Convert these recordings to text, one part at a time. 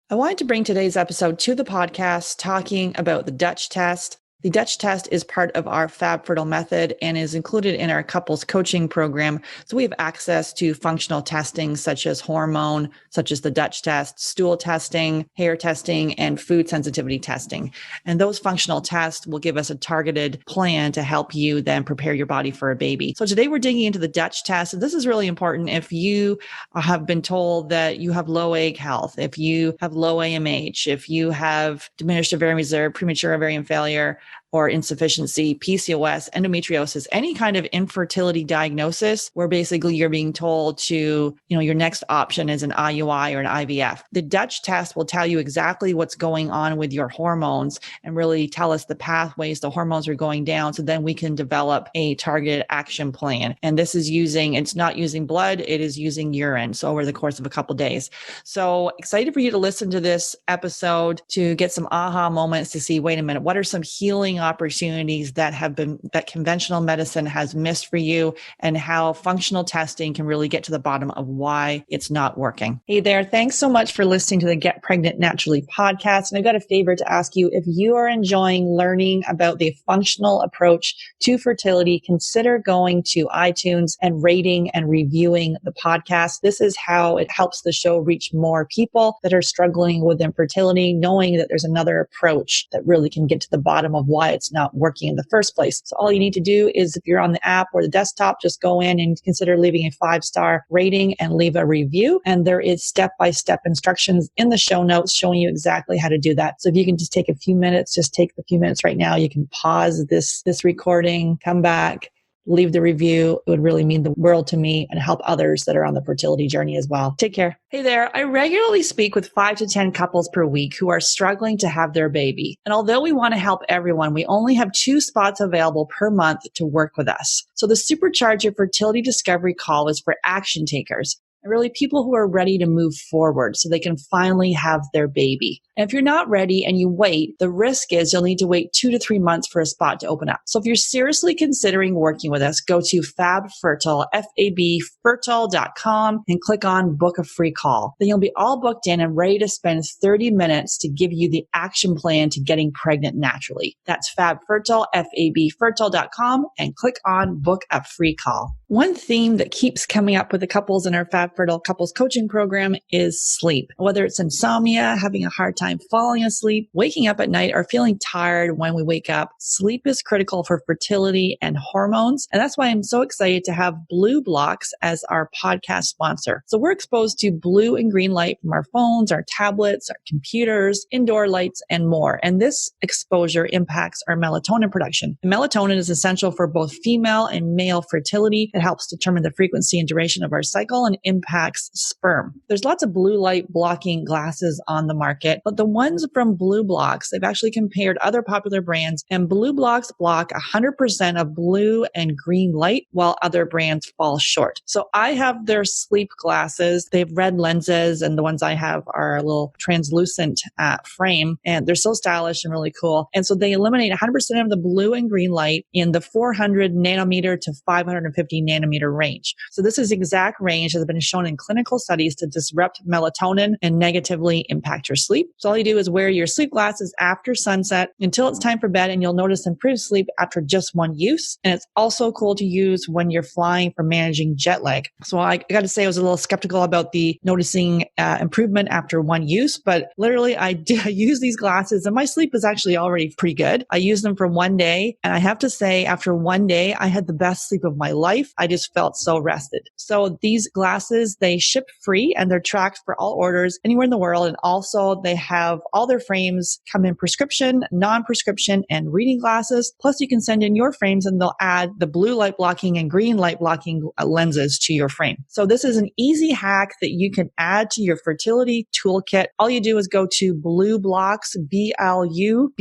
I wanted to bring today's episode to the podcast talking about the Dutch test. The Dutch test is part of our Fab Fertile Method and is included in our couples coaching program. So we have access to functional testing such as hormone, such as the Dutch test, stool testing, hair testing, and food sensitivity testing. And those functional tests will give us a targeted plan to help you then prepare your body for a baby. So today we're digging into the Dutch test. And this is really important if you have been told that you have low egg health, if you have low AMH, if you have diminished ovarian reserve, premature ovarian failure, or insufficiency, PCOS, endometriosis, any kind of infertility diagnosis where basically you're being told to, your next option is an IUI or an IVF. The Dutch test will tell you exactly what's going on with your hormones and really tell us the pathways the hormones are going down. So then we can develop a targeted action plan. And this is it's not using blood, it is using urine. So over the course of a couple of days. So excited for you to listen to this episode to get some aha moments to see, wait a minute, what are some healing opportunities that conventional medicine has missed for you, and how functional testing can really get to the bottom of why it's not working. Hey there. Thanks so much for listening to the Get Pregnant Naturally podcast. And I've got a favor to ask you. If you are enjoying learning about the functional approach to fertility, consider going to iTunes and rating and reviewing the podcast. This is how it helps the show reach more people that are struggling with infertility, knowing that there's another approach that really can get to the bottom of why it's not working in the first place. So all you need to do is, if you're on the app or the desktop, just go in and consider leaving a 5-star rating and leave a review. And there is step-by-step instructions in the show notes showing you exactly how to do that. So if you can just take a few minutes, just take the few minutes right now. You can pause this recording, come back, leave the review. It would really mean the world to me and help others that are on the fertility journey as well. Take care. Hey there. I regularly speak with 5 to 10 couples per week who are struggling to have their baby. And although we want to help everyone, we only have 2 spots available per month to work with us. So the Supercharge Your Fertility Discovery call is for action takers. And really people who are ready to move forward so they can finally have their baby. And if you're not ready and you wait, the risk is you'll need to wait 2 to 3 months for a spot to open up. So if you're seriously considering working with us, go to Fab Fertile, FABfertile.com, and click on book a free call. Then you'll be all booked in and ready to spend 30 minutes to give you the action plan to getting pregnant naturally. That's Fab Fertile, FABfertile.com, and click on book a free call. One theme that keeps coming up with the couples in our Fab Fertile Couples Coaching Program is sleep. Whether it's insomnia, having a hard time falling asleep, waking up at night, or feeling tired when we wake up, sleep is critical for fertility and hormones. And that's why I'm so excited to have Blue Blocks as our podcast sponsor. So we're exposed to blue and green light from our phones, our tablets, our computers, indoor lights, and more. And this exposure impacts our melatonin production. And melatonin is essential for both female and male fertility. It helps determine the frequency and duration of our cycle and impacts sperm. There's lots of blue light blocking glasses on the market, but the ones from Blue Blocks, they've actually compared other popular brands, and Blue Blocks block 100% of blue and green light, while other brands fall short. So I have their sleep glasses. They have red lenses, and the ones I have are a little translucent frame, and they're so stylish and really cool. And so they eliminate 100% of the blue and green light in the 400 nanometer to 550 nanometer range. So this is the exact range that has been shown in clinical studies to disrupt melatonin and negatively impact your sleep. So all you do is wear your sleep glasses after sunset until it's time for bed, and you'll notice improved sleep after just one use. And it's also cool to use when you're flying for managing jet lag. So I got to say, I was a little skeptical about the noticing improvement after one use, but literally I use these glasses and my sleep is actually already pretty good. I used them for one day, and I have to say, after one day, I had the best sleep of my life. I just felt so rested. So these glasses, they ship free and they're tracked for all orders anywhere in the world. And also they have all their frames come in prescription, non-prescription, and reading glasses. Plus you can send in your frames and they'll add the blue light blocking and green light blocking lenses to your frame. So this is an easy hack that you can add to your fertility toolkit. All you do is go to BlueBlocks, BLUBLOX.com.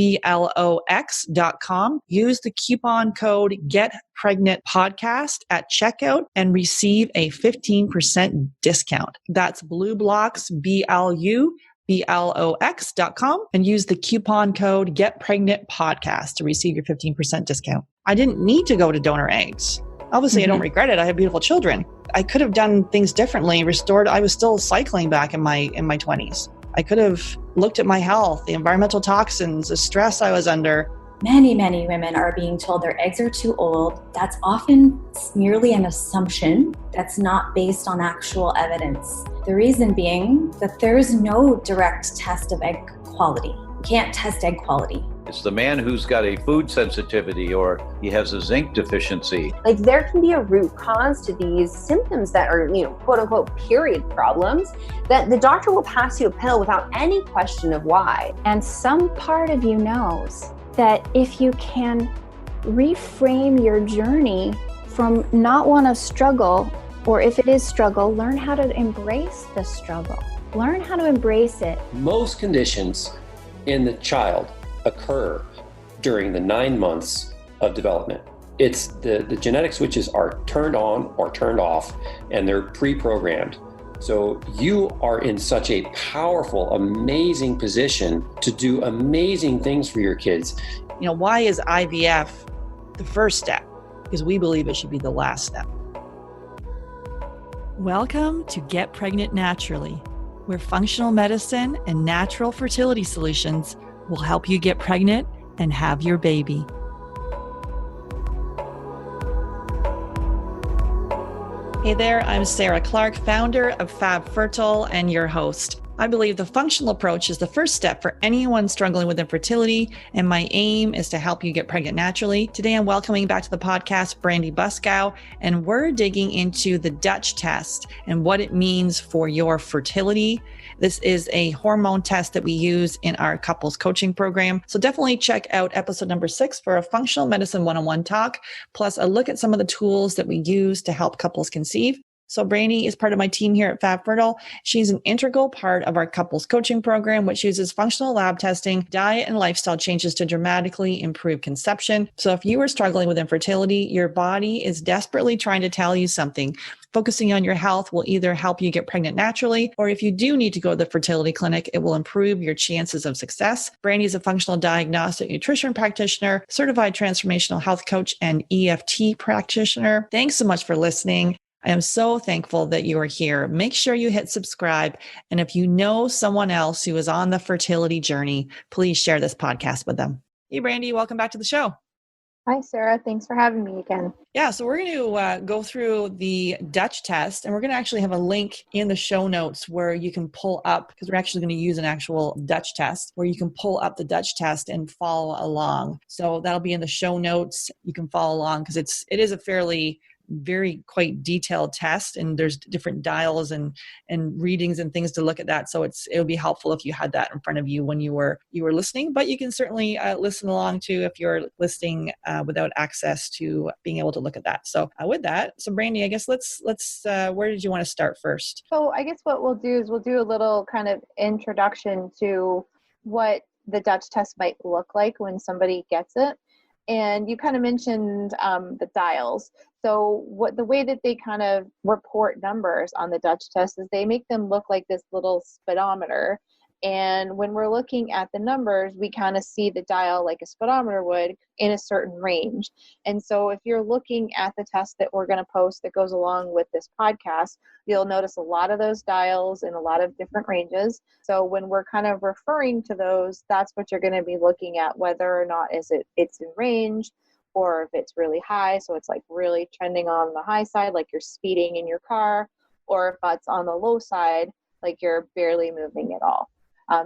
Use the coupon code GetPregnantPodcast at checkout and receive a 15% discount. That's BlueBlocks, BLUBLOX.com, and use the coupon code GetPregnantPodcast to receive your 15% discount. I didn't need to go to donor eggs. Obviously, I don't regret it. I have beautiful children. I could have done things differently, restored. I was still cycling back in my 20s. I could have looked at my health, the environmental toxins, the stress I was under. Many women are being told their eggs are too old. That's often merely an assumption that's not based on actual evidence. The reason being that there is no direct test of egg quality. You can't test egg quality. It's the man who's got a food sensitivity or he has a zinc deficiency. Like there can be a root cause to these symptoms that are, quote unquote, period problems, that the doctor will pass you a pill without any question of why. And some part of you knows that if you can reframe your journey from not want to struggle, or if it is struggle, learn how to embrace the struggle. Learn how to embrace it. Most conditions in the child occur during the 9 months of development. It's the genetic switches are turned on or turned off, and they're pre-programmed. So you are in such a powerful, amazing position to do amazing things for your kids. Why is IVF the first step? Because we believe it should be the last step. Welcome to Get Pregnant Naturally, where functional medicine and natural fertility solutions will help you get pregnant and have your baby. Hey there, I'm Sarah Clark, founder of Fab Fertile and your host. I believe the functional approach is the first step for anyone struggling with infertility, and my aim is to help you get pregnant naturally. Today, I'm welcoming back to the podcast Brandy Buskow, and we're digging into the Dutch test and what it means for your fertility. This is a hormone test that we use in our couples coaching program. So definitely check out episode number 6 for a functional medicine one-on-one talk, plus a look at some of the tools that we use to help couples conceive. So Brandy is part of my team here at Fab Fertile. She's an integral part of our couples coaching program, which uses functional lab testing, diet, and lifestyle changes to dramatically improve conception. So if you are struggling with infertility, your body is desperately trying to tell you something. Focusing on your health will either help you get pregnant naturally, or if you do need to go to the fertility clinic, it will improve your chances of success. Brandy is a functional diagnostic nutrition practitioner, certified transformational health coach, and EFT practitioner. Thanks so much for listening. I am so thankful that you are here. Make sure you hit subscribe. And if you know someone else who is on the fertility journey, please share this podcast with them. Hey, Brandy, welcome back to the show. Hi, Sarah. Thanks for having me again. Yeah, so we're going to go through the Dutch test, and we're going to actually have a link in the show notes where you can pull up, because we're actually going to use an actual Dutch test, where you can pull up the Dutch test and follow along. So that'll be in the show notes. You can follow along because it is a fairly very quite detailed test, and there's different dials and readings and things to look at that. So it'll be helpful if you had that in front of you when you were listening, but you can certainly listen along too if you're listening without access to being able to look at that. So with that, so Brandy, I guess let's where did you want to start first? So I guess what we'll do is we'll do a little kind of introduction to what the Dutch test might look like when somebody gets it. And you kind of mentioned the dials. So the way that they kind of report numbers on the Dutch test is they make them look like this little speedometer. And when we're looking at the numbers, we kind of see the dial like a speedometer would in a certain range. And so if you're looking at the test that we're going to post that goes along with this podcast, you'll notice a lot of those dials in a lot of different ranges. So when we're kind of referring to those, that's what you're going to be looking at, whether or not it's in range, or if it's really high. So it's like really trending on the high side, like you're speeding in your car, or if it's on the low side, like you're barely moving at all.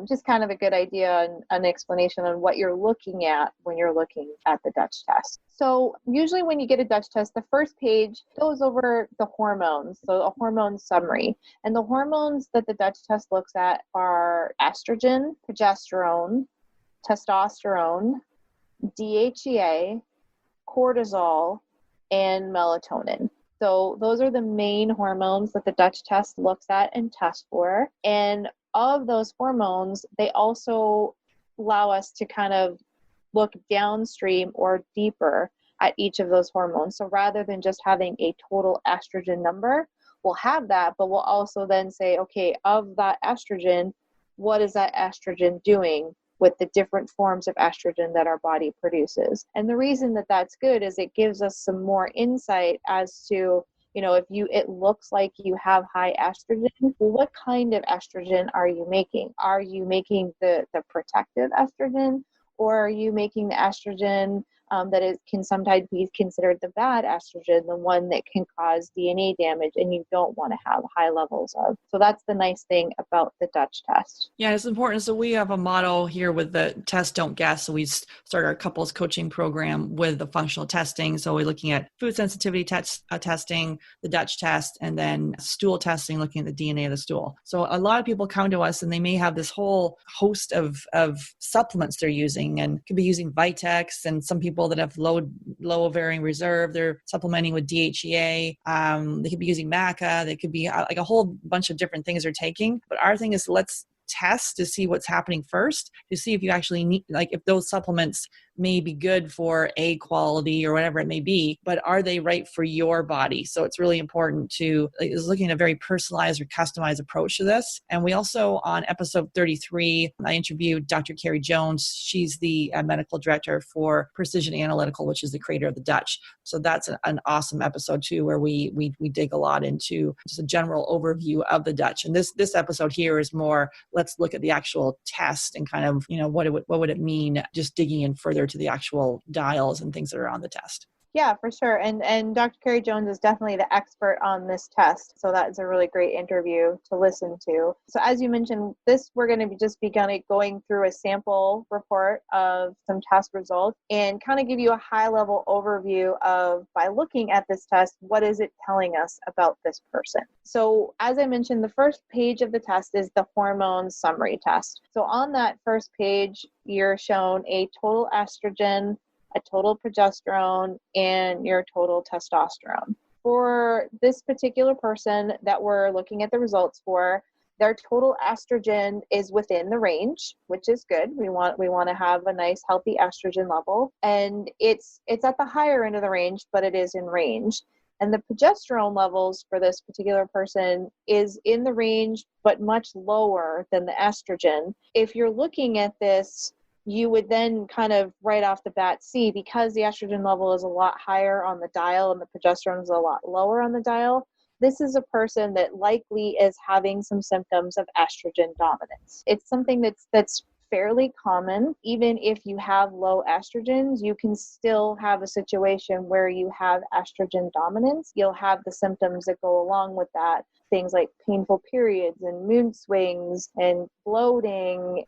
Just kind of a good idea and an explanation on what you're looking at when you're looking at the Dutch test. So usually when you get a Dutch test, the first page goes over the hormones, so a hormone summary. And the hormones that the Dutch test looks at are estrogen, progesterone, testosterone, DHEA, cortisol, and melatonin. So those are the main hormones that the Dutch test looks at and tests for. And of those hormones, they also allow us to kind of look downstream or deeper at each of those hormones. So rather than just having a total estrogen number, we'll have that, but we'll also then say, okay, of that estrogen, what is that estrogen doing with the different forms of estrogen that our body produces? And the reason that that's good is it gives us some more insight as to if it looks like you have high estrogen, well, what kind of estrogen are you making? Are you making the protective estrogen, or are you making the estrogen can sometimes be considered the bad estrogen, the one that can cause DNA damage and you don't want to have high levels of? So that's the nice thing about the Dutch test. Yeah, it's important. So we have a model here with the test, don't guess. So we start our couples coaching program with the functional testing. So we're looking at food sensitivity testing, the Dutch test, and then stool testing, looking at the DNA of the stool. So a lot of people come to us and they may have this whole host of supplements they're using, and could be using Vitex, and some people that have low ovarian reserve, they're supplementing with DHEA. They could be using maca. They could be like a whole bunch of different things they're taking. But our thing is, let's test to see what's happening first, to see if you actually need, like, if those supplements may be good for a quality or whatever it may be, but are they right for your body? So it's really important to is looking at a very personalized or customized approach to this. And we also, on episode 33, I interviewed Dr. Carrie Jones. She's the medical director for Precision Analytical, which is the creator of the Dutch. So that's an awesome episode too, where we dig a lot into just a general overview of the Dutch. And this episode here is more, let's look at the actual test and kind of, what would it mean, just digging in further to the actual dials and things that are on the test. Yeah, for sure. And Dr. Carrie Jones is definitely the expert on this test. So that is a really great interview to listen to. So as you mentioned, we're going to be going through a sample report of some test results and kind of give you a high level overview of, by looking at this test, what is it telling us about this person? So as I mentioned, the first page of the test is the hormone summary test. So on that first page, you're shown a total estrogen, a total progesterone, and your total testosterone. For this particular person that we're looking at the results for, their total estrogen is within the range, which is good. We want to have a nice healthy estrogen level, and it's at the higher end of the range, but it is in range. And the progesterone levels for this particular person is in the range, but much lower than the estrogen. If you're looking at this, you would then kind of right off the bat see, because the estrogen level is a lot higher on the dial and the progesterone is a lot lower on the dial, this is a person that likely is having some symptoms of estrogen dominance. It's something that's fairly common. Even if you have low estrogens, you can still have a situation where you have estrogen dominance. You'll have the symptoms that go along with that, things like painful periods and mood swings and bloating,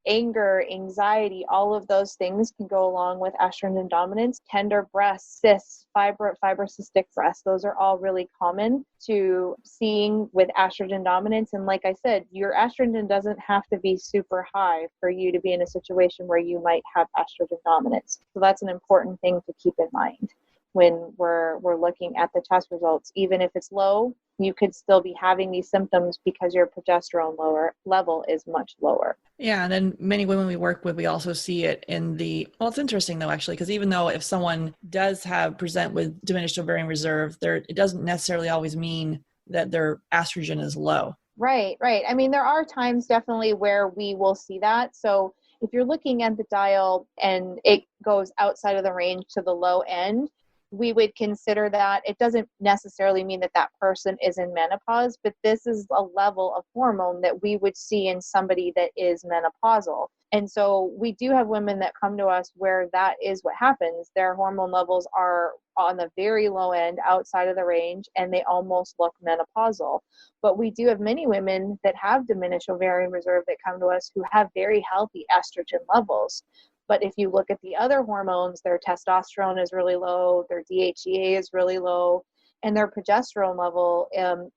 anger, anxiety. All of those things can go along with estrogen dominance. Tender breasts, cysts, fibrocystic breasts, those are all really common to seeing with estrogen dominance. And like I said, your estrogen doesn't have to be super high for you to be in a situation where you might have estrogen dominance. So that's an important thing to keep in mind when we're looking at the test results. Even if it's low, you could still be having these symptoms because your progesterone level is much lower. Yeah, and then many women we work with, we also see it in it's interesting though, actually, because even though if someone does present with diminished ovarian reserve, it doesn't necessarily always mean that their estrogen is low. Right. I mean, there are times definitely where we will see that. So if you're looking at the dial and it goes outside of the range to the low end, we would consider that. It doesn't necessarily mean that person is in menopause, but this is a level of hormone that we would see in somebody that is menopausal. And so we do have women that come to us where that is what happens. Their hormone levels are on the very low end, outside of the range, and they almost look menopausal. But we do have many women that have diminished ovarian reserve that come to us who have very healthy estrogen levels. But if you look at the other hormones, their testosterone is really low, their DHEA is really low, and their progesterone level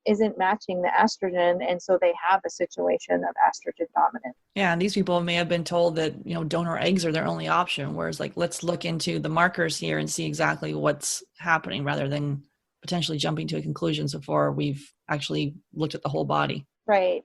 isn't matching the estrogen. And so they have a situation of estrogen dominance. Yeah, and these people may have been told that, donor eggs are their only option, whereas let's look into the markers here and see exactly what's happening rather than potentially jumping to conclusions before we've actually looked at the whole body. Right.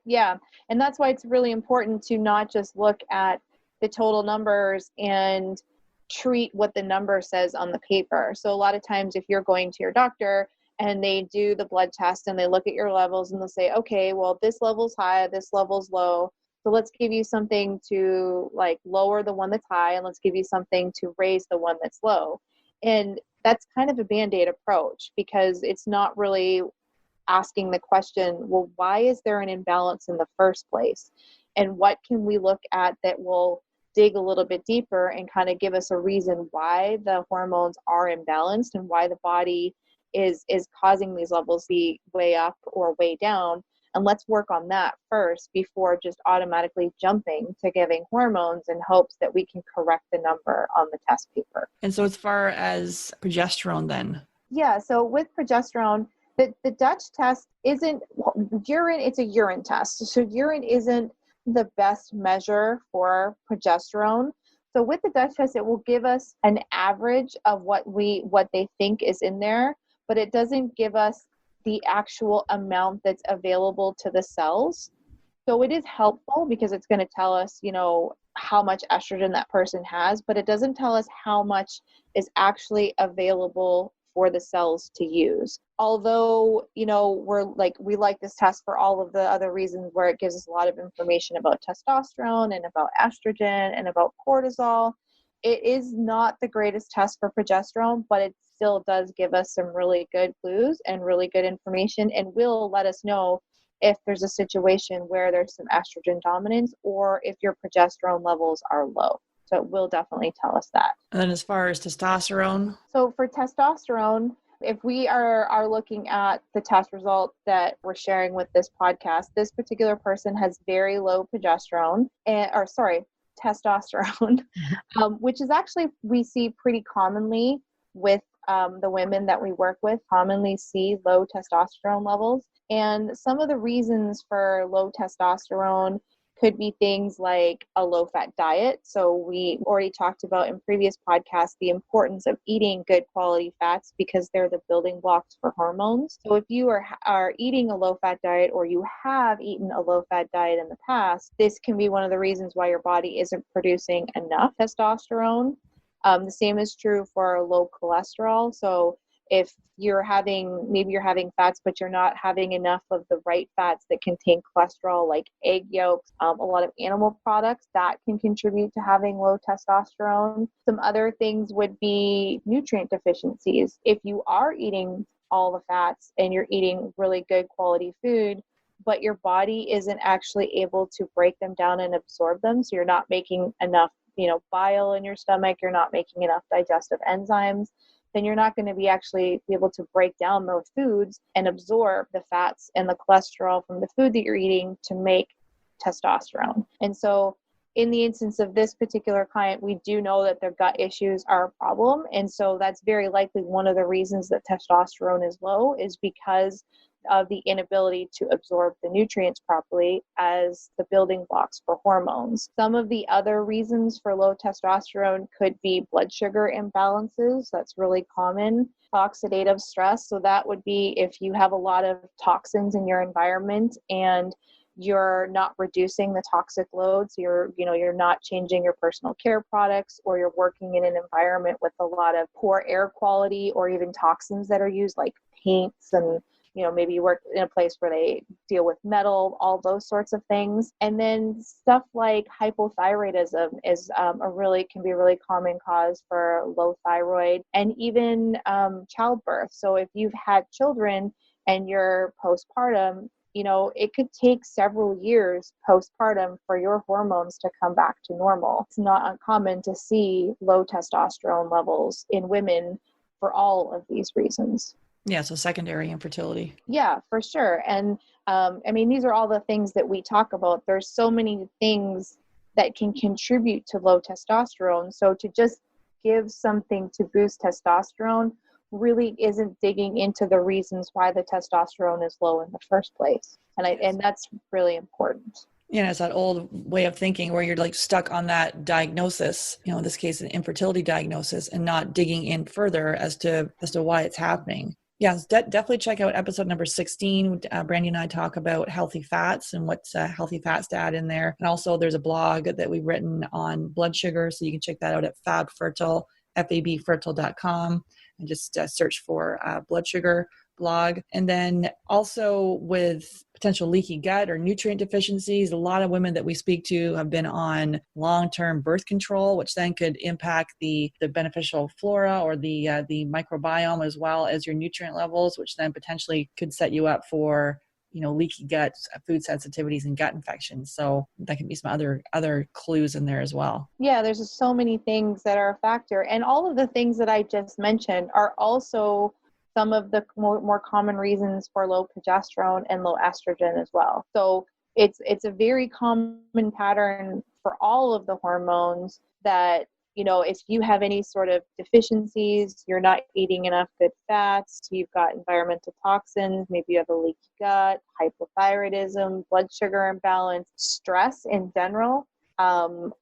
Yeah. And that's why it's really important to not just look at the total numbers and treat what the number says on the paper. So a lot of times if you're going to your doctor and they do the blood test and they look at your levels and they'll say, okay, well, this level's high, this level's low. So let's give you something to lower the one that's high, and let's give you something to raise the one that's low. And that's kind of a Band-Aid approach, because it's not really asking the question, well, why is there an imbalance in the first place? And what can we look at that will dig a little bit deeper and kind of give us a reason why the hormones are imbalanced and why the body is causing these levels to be way up or way down. And let's work on that first before just automatically jumping to giving hormones in hopes that we can correct the number on the test paper. And so as far as progesterone then? Yeah, so with progesterone, the Dutch test isn't urine, it's a urine test. So urine isn't the best measure for progesterone. So with the Dutch test, it will give us an average of what they think is in there, but it doesn't give us the actual amount that's available to the cells. So it is helpful because it's going to tell us, how much estrogen that person has, but it doesn't tell us how much is actually available for the cells to use. Although, we like this test for all of the other reasons where it gives us a lot of information about testosterone and about estrogen and about cortisol. It is not the greatest test for progesterone, but it still does give us some really good clues and really good information, and will let us know if there's a situation where there's some estrogen dominance or if your progesterone levels are low. So it will definitely tell us that. And then as far as testosterone? So for testosterone, if we are looking at the test result that we're sharing with this podcast, this particular person has very low testosterone, which is actually, we see pretty commonly with the women that we work with, commonly see low testosterone levels. And some of the reasons for low testosterone could be things like a low-fat diet. So we already talked about in previous podcasts the importance of eating good quality fats because they're the building blocks for hormones. So if you are eating a low-fat diet, or you have eaten a low-fat diet in the past, this can be one of the reasons why your body isn't producing enough testosterone. The same is true for low cholesterol. So if you're having fats, but you're not having enough of the right fats that contain cholesterol, like egg yolks, a lot of animal products, that can contribute to having low testosterone. Some other things would be nutrient deficiencies. If you are eating all the fats and you're eating really good quality food, but your body isn't actually able to break them down and absorb them, so you're not making enough, bile in your stomach, you're not making enough digestive enzymes, then you're not going to be able to break down those foods and absorb the fats and the cholesterol from the food that you're eating to make testosterone. And so in the instance of this particular client, we do know that their gut issues are a problem. And so that's very likely one of the reasons that testosterone is low, is because of the inability to absorb the nutrients properly as the building blocks for hormones. Some of the other reasons for low testosterone could be blood sugar imbalances. That's really common. Oxidative stress. So that would be if you have a lot of toxins in your environment and you're not reducing the toxic load. So you're not changing your personal care products, or you're working in an environment with a lot of poor air quality, or even toxins that are used, like paints, and maybe you work in a place where they deal with metal, all those sorts of things. And then stuff like hypothyroidism can be a really common cause for low thyroid, and even childbirth. So if you've had children and you're postpartum, it could take several years postpartum for your hormones to come back to normal. It's not uncommon to see low testosterone levels in women for all of these reasons. Yeah, so secondary infertility. Yeah, for sure. And these are all the things that we talk about. There's so many things that can contribute to low testosterone. So to just give something to boost testosterone really isn't digging into the reasons why the testosterone is low in the first place. And that's really important. Yeah, it's that old way of thinking where you're stuck on that diagnosis, in this case, an infertility diagnosis, and not digging in further as to why it's happening. Yeah, definitely check out episode number 16. Brandy and I talk about healthy fats and what's healthy fats to add in there. And also there's a blog that we've written on blood sugar. So you can check that out at Fab Fertile, fabfertile.com, and just search for blood sugar blog. And then also with potential leaky gut or nutrient deficiencies. A lot of women that we speak to have been on long-term birth control, which then could impact the beneficial flora or the microbiome, as well as your nutrient levels, which then potentially could set you up for leaky gut, food sensitivities, and gut infections. So that can be some other clues in there as well. Yeah, there's just so many things that are a factor. And all of the things that I just mentioned are also some of the more common reasons for low progesterone and low estrogen as well. So it's a very common pattern for all of the hormones that, if you have any sort of deficiencies, you're not eating enough good fats, you've got environmental toxins, maybe you have a leaky gut, hypothyroidism, blood sugar imbalance, stress in general,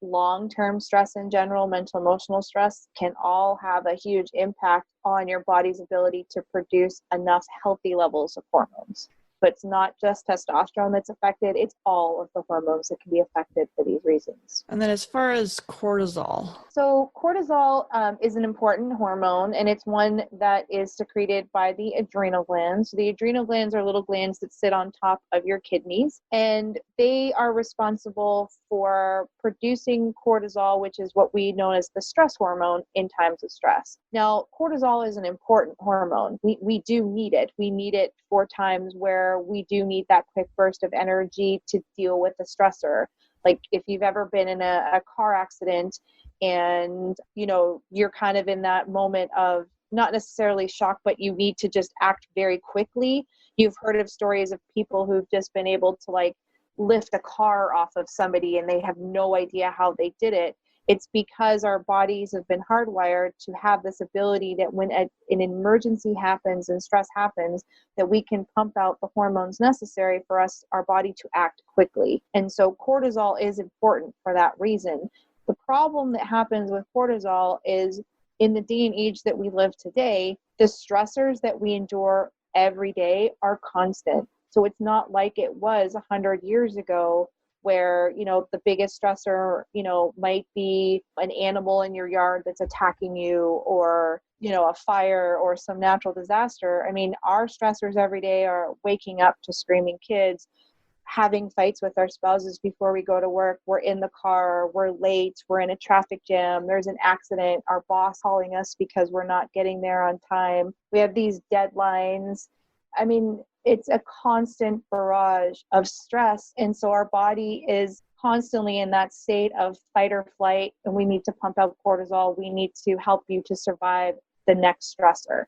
long-term stress in general, mental emotional stress can all have a huge impact on your body's ability to produce enough healthy levels of hormones. But it's not just testosterone that's affected, it's all of the hormones that can be affected for these reasons. And then as far as cortisol. So cortisol is an important hormone, and it's one that is secreted by the adrenal glands. So the adrenal glands are little glands that sit on top of your kidneys, and they are responsible for producing cortisol, which is what we know as the stress hormone in times of stress. Now, cortisol is an important hormone. We do need it. We need it for times where we do need that quick burst of energy to deal with the stressor. Like if you've ever been in a car accident and, you're kind of in that moment of not necessarily shock, but you need to just act very quickly. You've heard of stories of people who've just been able to lift a car off of somebody and they have no idea how they did it. It's because our bodies have been hardwired to have this ability that when an emergency happens and stress happens, that we can pump out the hormones necessary for our body to act quickly. And so cortisol is important for that reason. The problem that happens with cortisol is in the day and age that we live today, the stressors that we endure every day are constant. So it's not like it was 100 years ago where, the biggest stressor, might be an animal in your yard that's attacking you or, a fire or some natural disaster. I mean, our stressors every day are waking up to screaming kids, having fights with our spouses before we go to work. We're in the car, we're late, we're in a traffic jam, there's an accident, our boss calling us because we're not getting there on time. We have these deadlines. I mean, it's a constant barrage of stress. And so our body is constantly in that state of fight or flight, and we need to pump out cortisol. We need to help you to survive the next stressor.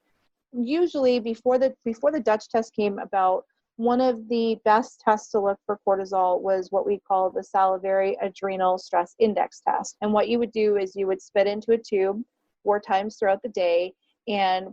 Usually before the Dutch test came about, one of the best tests to look for cortisol was what we call the salivary adrenal stress index test. And what you would do is you would spit into a tube 4 times throughout the day, and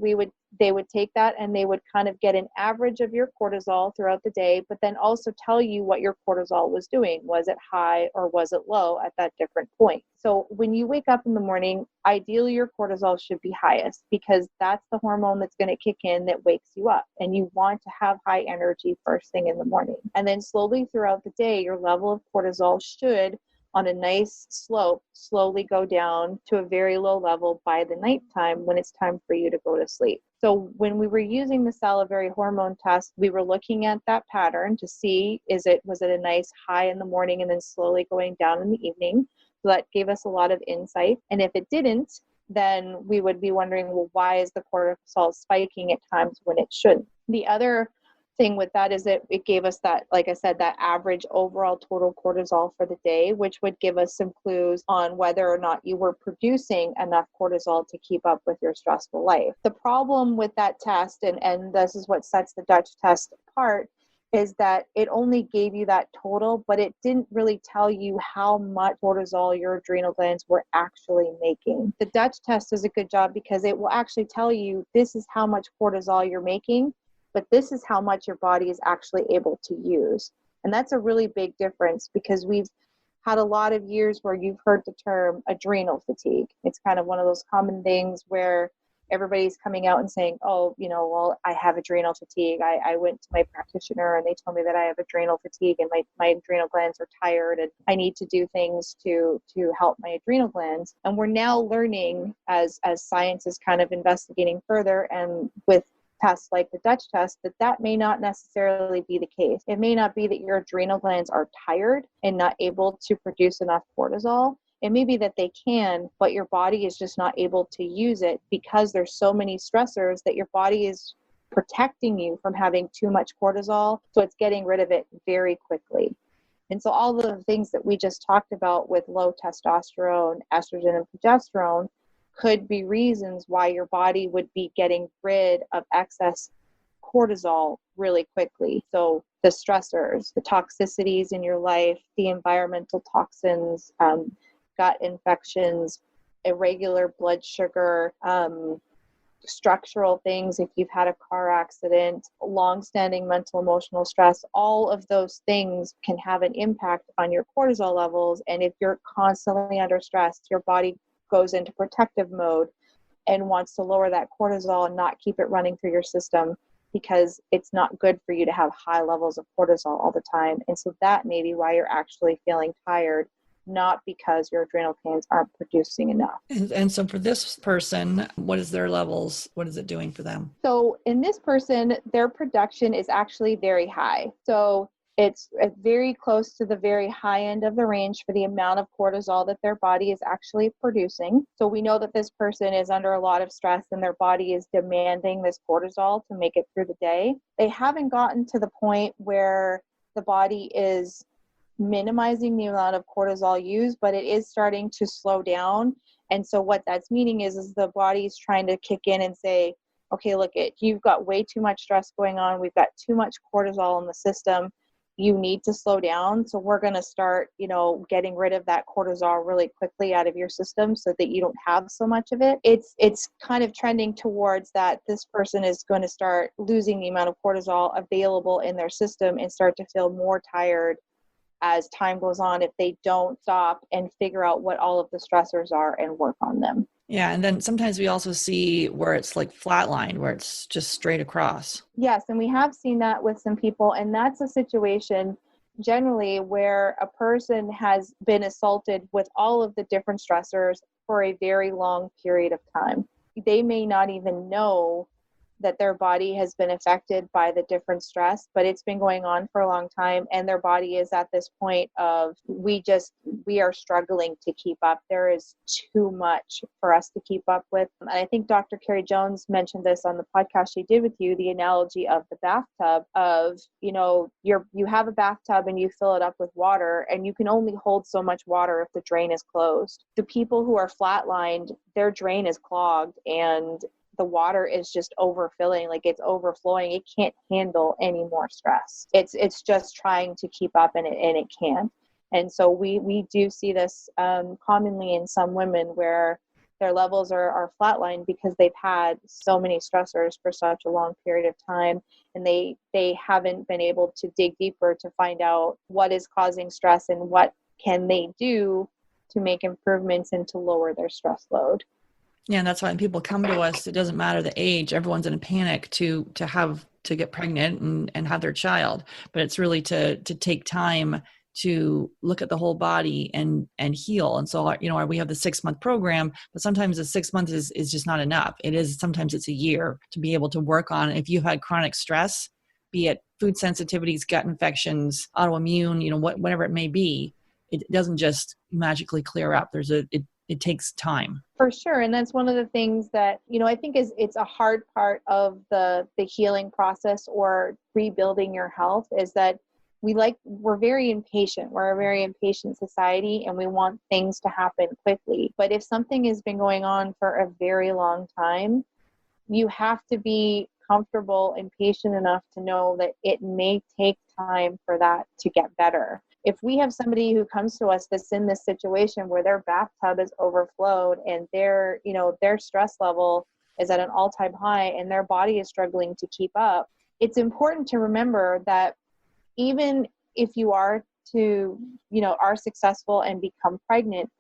they would take that and they would kind of get an average of your cortisol throughout the day, but then also tell you what your cortisol was doing. Was it high or was it low at that different point? So when you wake up in the morning, ideally your cortisol should be highest because that's the hormone that's going to kick in that wakes you up. And you want to have high energy first thing in the morning. And then slowly throughout the day, your level of cortisol should, on a nice slope, slowly go down to a very low level by the nighttime when it's time for you to go to sleep. So when we were using the salivary hormone test, we were looking at that pattern to see, was it a nice high in the morning and then slowly going down in the evening? So that gave us a lot of insight. And if it didn't, then we would be wondering, well, why is the cortisol spiking at times when it shouldn't? The other thing with that is that it gave us that, like I said, that average overall total cortisol for the day, which would give us some clues on whether or not you were producing enough cortisol to keep up with your stressful life. The problem with that test, and this is what sets the Dutch test apart, is that it only gave you that total, but it didn't really tell you how much cortisol your adrenal glands were actually making. The Dutch test does a good job because it will actually tell you this is how much cortisol you're making, but this is how much your body is actually able to use. And that's a really big difference because we've had a lot of years where you've heard the term adrenal fatigue. It's kind of one of those common things where everybody's coming out and saying, oh, well, I have adrenal fatigue. I went to my practitioner and they told me that I have adrenal fatigue and my adrenal glands are tired and I need to do things to help my adrenal glands. And we're now learning as science is kind of investigating further and with tests like the Dutch test, that may not necessarily be the case. It may not be that your adrenal glands are tired and not able to produce enough cortisol. It may be that they can, but your body is just not able to use it because there's so many stressors that your body is protecting you from having too much cortisol. So it's getting rid of it very quickly. And so all the things that we just talked about with low testosterone, estrogen, and progesterone could be reasons why your body would be getting rid of excess cortisol really quickly. So the stressors, the toxicities in your life, the environmental toxins, gut infections, irregular blood sugar, structural things, if you've had a car accident, long-standing mental emotional stress, all of those things can have an impact on your cortisol levels. And if you're constantly under stress, your body goes into protective mode and wants to lower that cortisol and not keep it running through your system, because it's not good for you to have high levels of cortisol all the time. And so that may be why you're actually feeling tired, not because your adrenal glands aren't producing enough. And so for this person, what is their levels? What is it doing for them? So in this person, their production is actually very high. So it's very close to the very high end of the range for the amount of cortisol that their body is actually producing. So we know that this person is under a lot of stress and their body is demanding this cortisol to make it through the day. They haven't gotten to the point where the body is minimizing the amount of cortisol used, but it is starting to slow down. And so what that's meaning is the body is trying to kick in and say, okay, look, you've got way too much stress going on. We've got too much cortisol in the system. You need to slow down. So we're going to start, getting rid of that cortisol really quickly out of your system so that you don't have so much of it. It's kind of trending towards that this person is going to start losing the amount of cortisol available in their system and start to feel more tired as time goes on if they don't stop and figure out what all of the stressors are and work on them. Yeah. And then sometimes we also see where it's like flatline, where it's just straight across. Yes. And we have seen that with some people. And that's a situation generally where a person has been assaulted with all of the different stressors for a very long period of time. They may not even know that their body has been affected by the different stress, but it's been going on for a long time. And their body is at this point of, we are struggling to keep up. There is too much for us to keep up with. And I think Dr. Carrie Jones mentioned this on the podcast she did with you, the analogy of the bathtub of, you have a bathtub and you fill it up with water and you can only hold so much water if the drain is closed. The people who are flatlined, their drain is clogged and the water is just overfilling, like it's overflowing. It can't handle any more stress. It's just trying to keep up and it can't. And so we do see this commonly in some women where their levels are flatlined because they've had so many stressors for such a long period of time. And they haven't been able to dig deeper to find out what is causing stress and what can they do to make improvements and to lower their stress load. Yeah, and that's why when people come to us, it doesn't matter the age, everyone's in a panic to get pregnant and have their child. But it's really to take time to look at the whole body and heal. And so, we have the 6-month program, but sometimes the 6 months is just not enough. Sometimes it's a year to be able to work on. If you've had chronic stress, be it food sensitivities, gut infections, autoimmune, whatever it may be, it doesn't just magically clear up. It takes time. For sure. And that's one of the things that, I think it's a hard part of the healing process or rebuilding your health is that we're very impatient. We're a very impatient society and we want things to happen quickly. But if something has been going on for a very long time, you have to be comfortable and patient enough to know that it may take time for that to get better. If we have somebody who comes to us that's in this situation where their bathtub is overflowed and their stress level is at an all-time high and their body is struggling to keep up, it's important to remember that even if you are successful and become pregnant,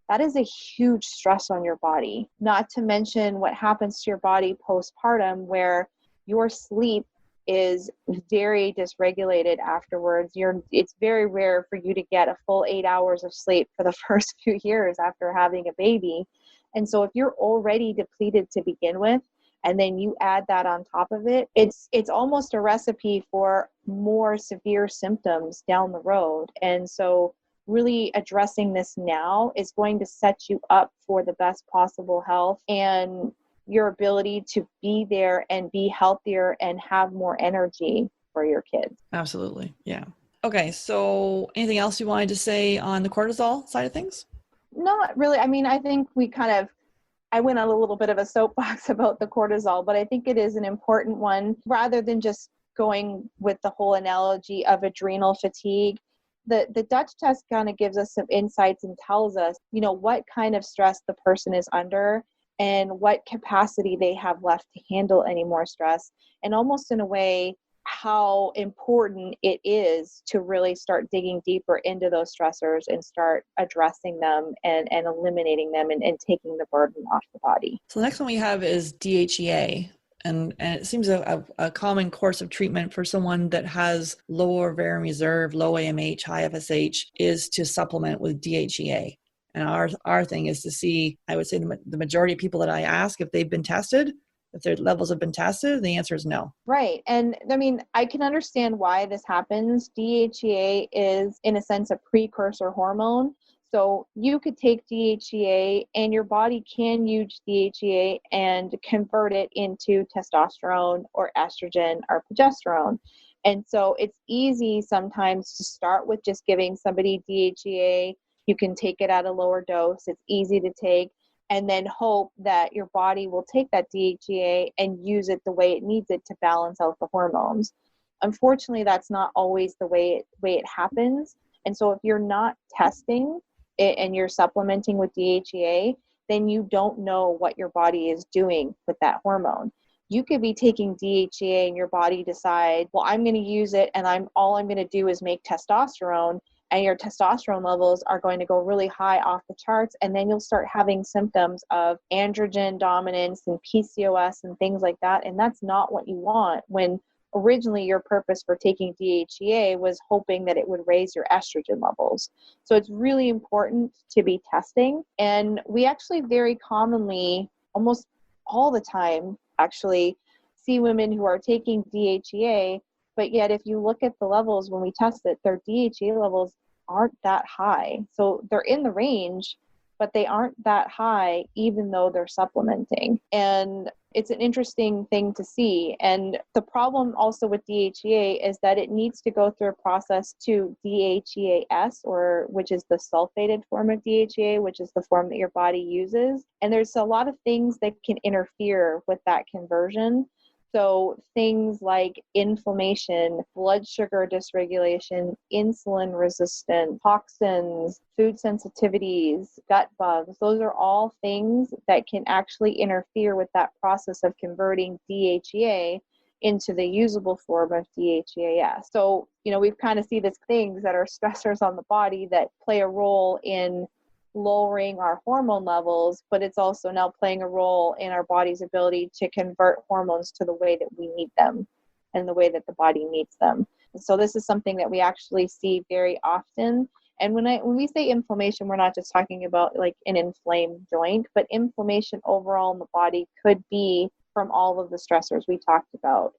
that is a huge stress on your body. Not to mention what happens to your body postpartum, where your sleep is very dysregulated afterwards. It's very rare for you to get a full 8 hours of sleep for the first few years after having a baby. And so if you're already depleted to begin with, and then you add that on top of it, it's almost a recipe for more severe symptoms down the road. And so really addressing this now is going to set you up for the best possible health and your ability to be there and be healthier and have more energy for your kids. Absolutely. Yeah. Okay. So anything else you wanted to say on the cortisol side of things? Not really. I mean, I think I went on a little bit of a soapbox about the cortisol, but I think it is an important one rather than just going with the whole analogy of adrenal fatigue. The Dutch test kind of gives us some insights and tells us, what kind of stress the person is under and what capacity they have left to handle any more stress, and almost in a way, how important it is to really start digging deeper into those stressors and start addressing them and eliminating them and taking the burden off the body. So the next one we have is DHEA. And it seems a common course of treatment for someone that has low ovarian reserve, low AMH, high FSH is to supplement with DHEA. And our thing is to see, I would say the majority of people that I ask if they've been tested, if their levels have been tested, the answer is no. Right. And I mean, I can understand why this happens. DHEA is, in a sense, a precursor hormone. So you could take DHEA and your body can use DHEA and convert it into testosterone or estrogen or progesterone. And so it's easy sometimes to start with just giving somebody DHEA. You can take it at a lower dose. It's easy to take, and then hope that your body will take that DHEA and use it the way it needs it to balance out the hormones. Unfortunately, that's not always the way it happens. And so if you're not testing and you're supplementing with DHEA, then you don't know what your body is doing with that hormone. You could be taking DHEA and your body decide, well, I'm going to use it and all I'm going to do is make testosterone, and your testosterone levels are going to go really high off the charts, and then you'll start having symptoms of androgen dominance and PCOS and things like that, and that's not what you want, when originally your purpose for taking DHEA was hoping that it would raise your estrogen levels. So it's really important to be testing. And we actually very commonly, almost all the time, actually see women who are taking DHEA, but yet if you look at the levels when we test it, their DHEA levels aren't that high. So they're in the range, but they aren't that high even though they're supplementing. And it's an interesting thing to see. And the problem also with DHEA is that it needs to go through a process to DHEAS, which is the sulfated form of DHEA, which is the form that your body uses. And there's a lot of things that can interfere with that conversion. So things like inflammation, blood sugar dysregulation, insulin resistance, toxins, food sensitivities, gut bugs, those are all things that can actually interfere with that process of converting DHEA into the usable form of DHEAS. So, we've kind of see these things that are stressors on the body that play a role in lowering our hormone levels, but it's also now playing a role in our body's ability to convert hormones to the way that we need them and the way that the body needs them. And so this is something that we actually see very often. And when we say inflammation, we're not just talking about like an inflamed joint, but inflammation overall in the body could be from all of the stressors we talked about: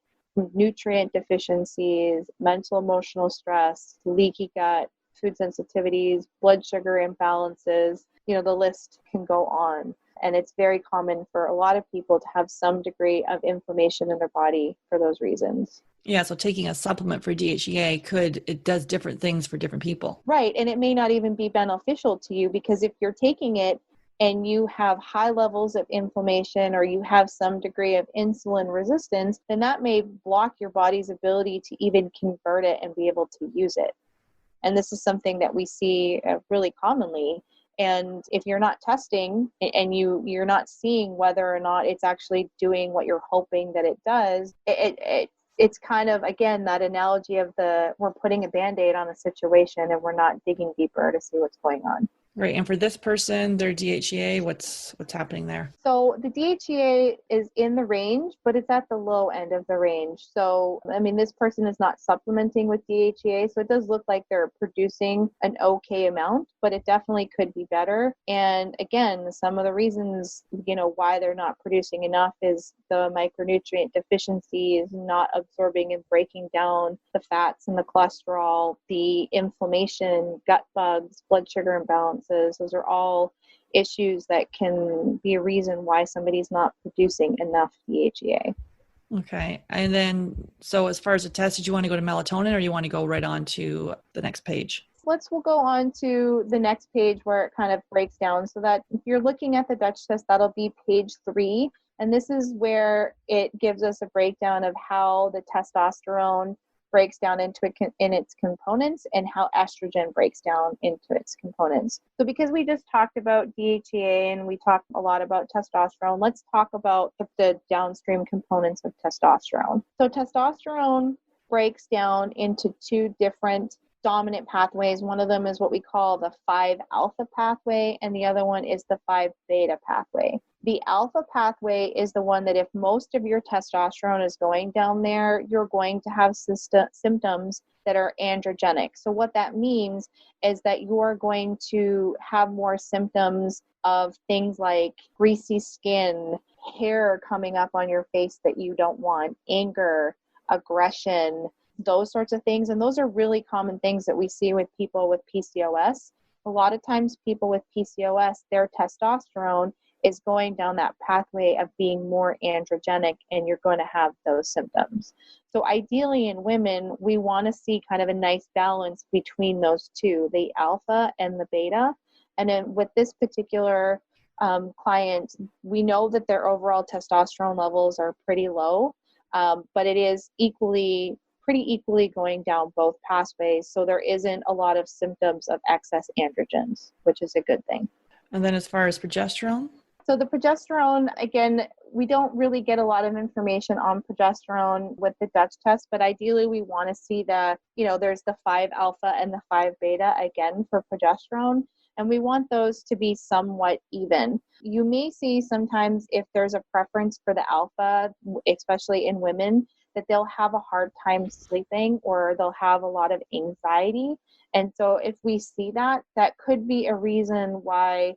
nutrient deficiencies, mental emotional stress, leaky gut, food sensitivities, blood sugar imbalances, the list can go on. And it's very common for a lot of people to have some degree of inflammation in their body for those reasons. Yeah, so taking a supplement for DHEA it does different things for different people. Right, and it may not even be beneficial to you, because if you're taking it and you have high levels of inflammation or you have some degree of insulin resistance, then that may block your body's ability to even convert it and be able to use it. And this is something that we see really commonly. And if you're not testing and you're not seeing whether or not it's actually doing what you're hoping that it does, it's kind of, again, that analogy of we're putting a Band-Aid on a situation and we're not digging deeper to see what's going on. Right. And for this person, their DHEA, what's happening there? So the DHEA is in the range, but it's at the low end of the range. So, I mean, this person is not supplementing with DHEA, so it does look like they're producing an okay amount, but it definitely could be better. And again, some of the reasons, why they're not producing enough is the micronutrient deficiency is not absorbing and breaking down the fats and the cholesterol, the inflammation, gut bugs, blood sugar imbalances. Those are all issues that can be a reason why somebody's not producing enough DHEA. Okay. And then, so as far as the test, did you want to go to melatonin or you want to go right on to the next page? We'll go on to the next page where it kind of breaks down, so that if you're looking at the Dutch test, that'll be page 3. And this is where it gives us a breakdown of how the testosterone breaks down in its components and how estrogen breaks down into its components. So because we just talked about DHEA and we talked a lot about testosterone, let's talk about the downstream components of testosterone. So testosterone breaks down into 2 different dominant pathways. One of them is what we call the 5-alpha pathway, and the other one is the 5-beta pathway. The alpha pathway is the one that if most of your testosterone is going down there, you're going to have symptoms that are androgenic. So what that means is that you're going to have more symptoms of things like greasy skin, hair coming up on your face that you don't want, anger, aggression, those sorts of things. And those are really common things that we see with people with PCOS. A lot of times people with PCOS, their testosterone is going down that pathway of being more androgenic, and you're going to have those symptoms. So ideally in women, we want to see kind of a nice balance between those 2, the alpha and the beta. And then with this particular client, we know that their overall testosterone levels are pretty low, but it is pretty equally going down both pathways. So there isn't a lot of symptoms of excess androgens, which is a good thing. And then as far as progesterone? So the progesterone, again, we don't really get a lot of information on progesterone with the Dutch test, but ideally we want to see there's the 5-alpha and the 5-beta again for progesterone. And we want those to be somewhat even. You may see sometimes if there's a preference for the alpha, especially in women, that they'll have a hard time sleeping or they'll have a lot of anxiety. And so if we see that could be a reason why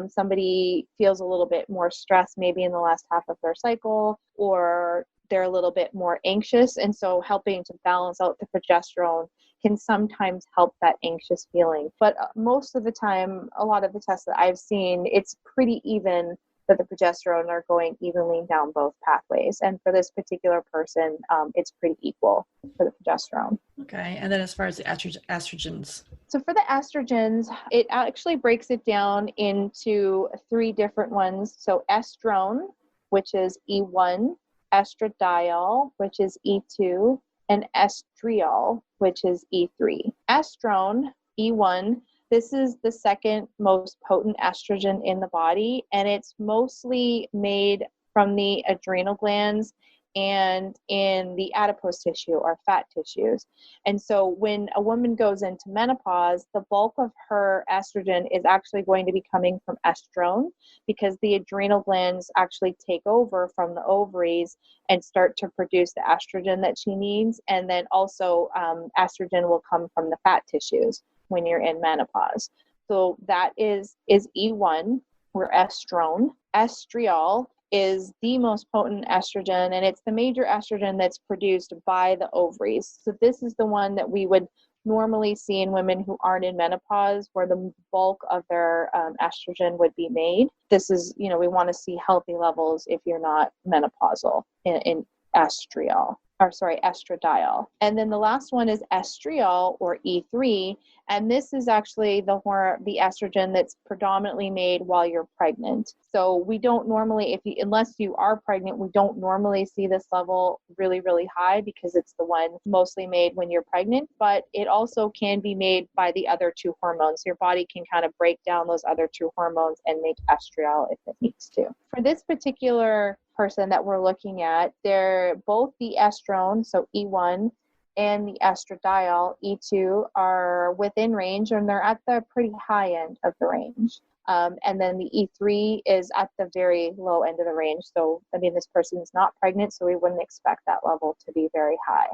somebody feels a little bit more stressed maybe in the last half of their cycle, or they're a little bit more anxious. And so helping to balance out the progesterone can sometimes help that anxious feeling. But most of the time, a lot of the tests that I've seen, it's pretty even that the progesterone are going evenly down both pathways. And for this particular person, it's pretty equal for the progesterone. Okay. And then as far as the estrogens? So for the estrogens, it actually breaks it down into 3 different ones. So estrone, which is E1, estradiol, which is E2, and estriol, which is E3. Estrone, E1, this is the second most potent estrogen in the body, and it's mostly made from the adrenal glands and in the adipose tissue or fat tissues. And so when a woman goes into menopause, the bulk of her estrogen is actually going to be coming from estrone, because the adrenal glands actually take over from the ovaries and start to produce the estrogen that she needs. And then also estrogen will come from the fat tissues when you're in menopause. So that is E1, or estrone. Estriol is the most potent estrogen, and it's the major estrogen that's produced by the ovaries. So this is the one that we would normally see in women who aren't in menopause, where the bulk of their estrogen would be made. This is, we want to see healthy levels if you're not menopausal in estriol. Estradiol. And then the last one is estriol, or E3, and this is actually the estrogen that's predominantly made while you're pregnant. So we don't normally, unless you are pregnant, we don't normally see this level really, really high, because it's the one mostly made when you're pregnant, but it also can be made by the other 2 hormones. Your body can kind of break down those other 2 hormones and make estriol if it needs to. For this particular person that we're looking at, they're both the estrone, so E1, and the estradiol, E2, are within range, and they're at the pretty high end of the range. And then the E3 is at the very low end of the range. So, I mean, this person is not pregnant, so we wouldn't expect that level to be very high.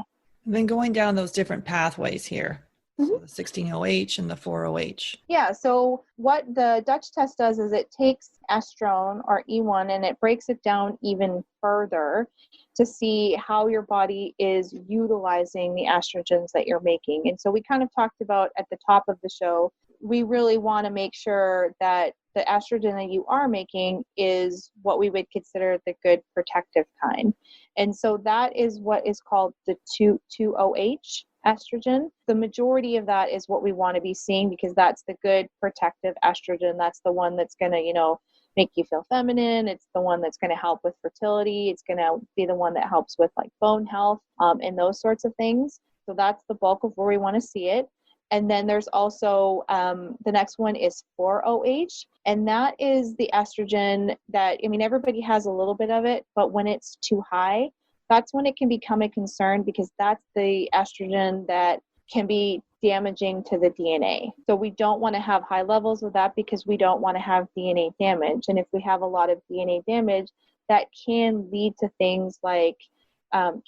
And then going down those different pathways here. So the 16-OH and the 4-OH. Yeah, so what the Dutch test does is it takes estrone or E1 and it breaks it down even further to see how your body is utilizing the estrogens that you're making. And so we kind of talked about at the top of the show, we really want to make sure that the estrogen that you are making is what we would consider the good protective kind. And so that is what is called the 2-OH estrogen. The majority of that is what we want to be seeing because that's the good protective estrogen. That's the one that's going to, make you feel feminine. It's the one that's going to help with fertility. It's going to be the one that helps with like bone health and those sorts of things. So that's the bulk of where we want to see it. And then there's also the next one is 4-OH, and that is the estrogen that, everybody has a little bit of it, but when it's too high, that's when it can become a concern because that's the estrogen that can be damaging to the DNA. So we don't want to have high levels of that because we don't want to have DNA damage. And if we have a lot of DNA damage, that can lead to things like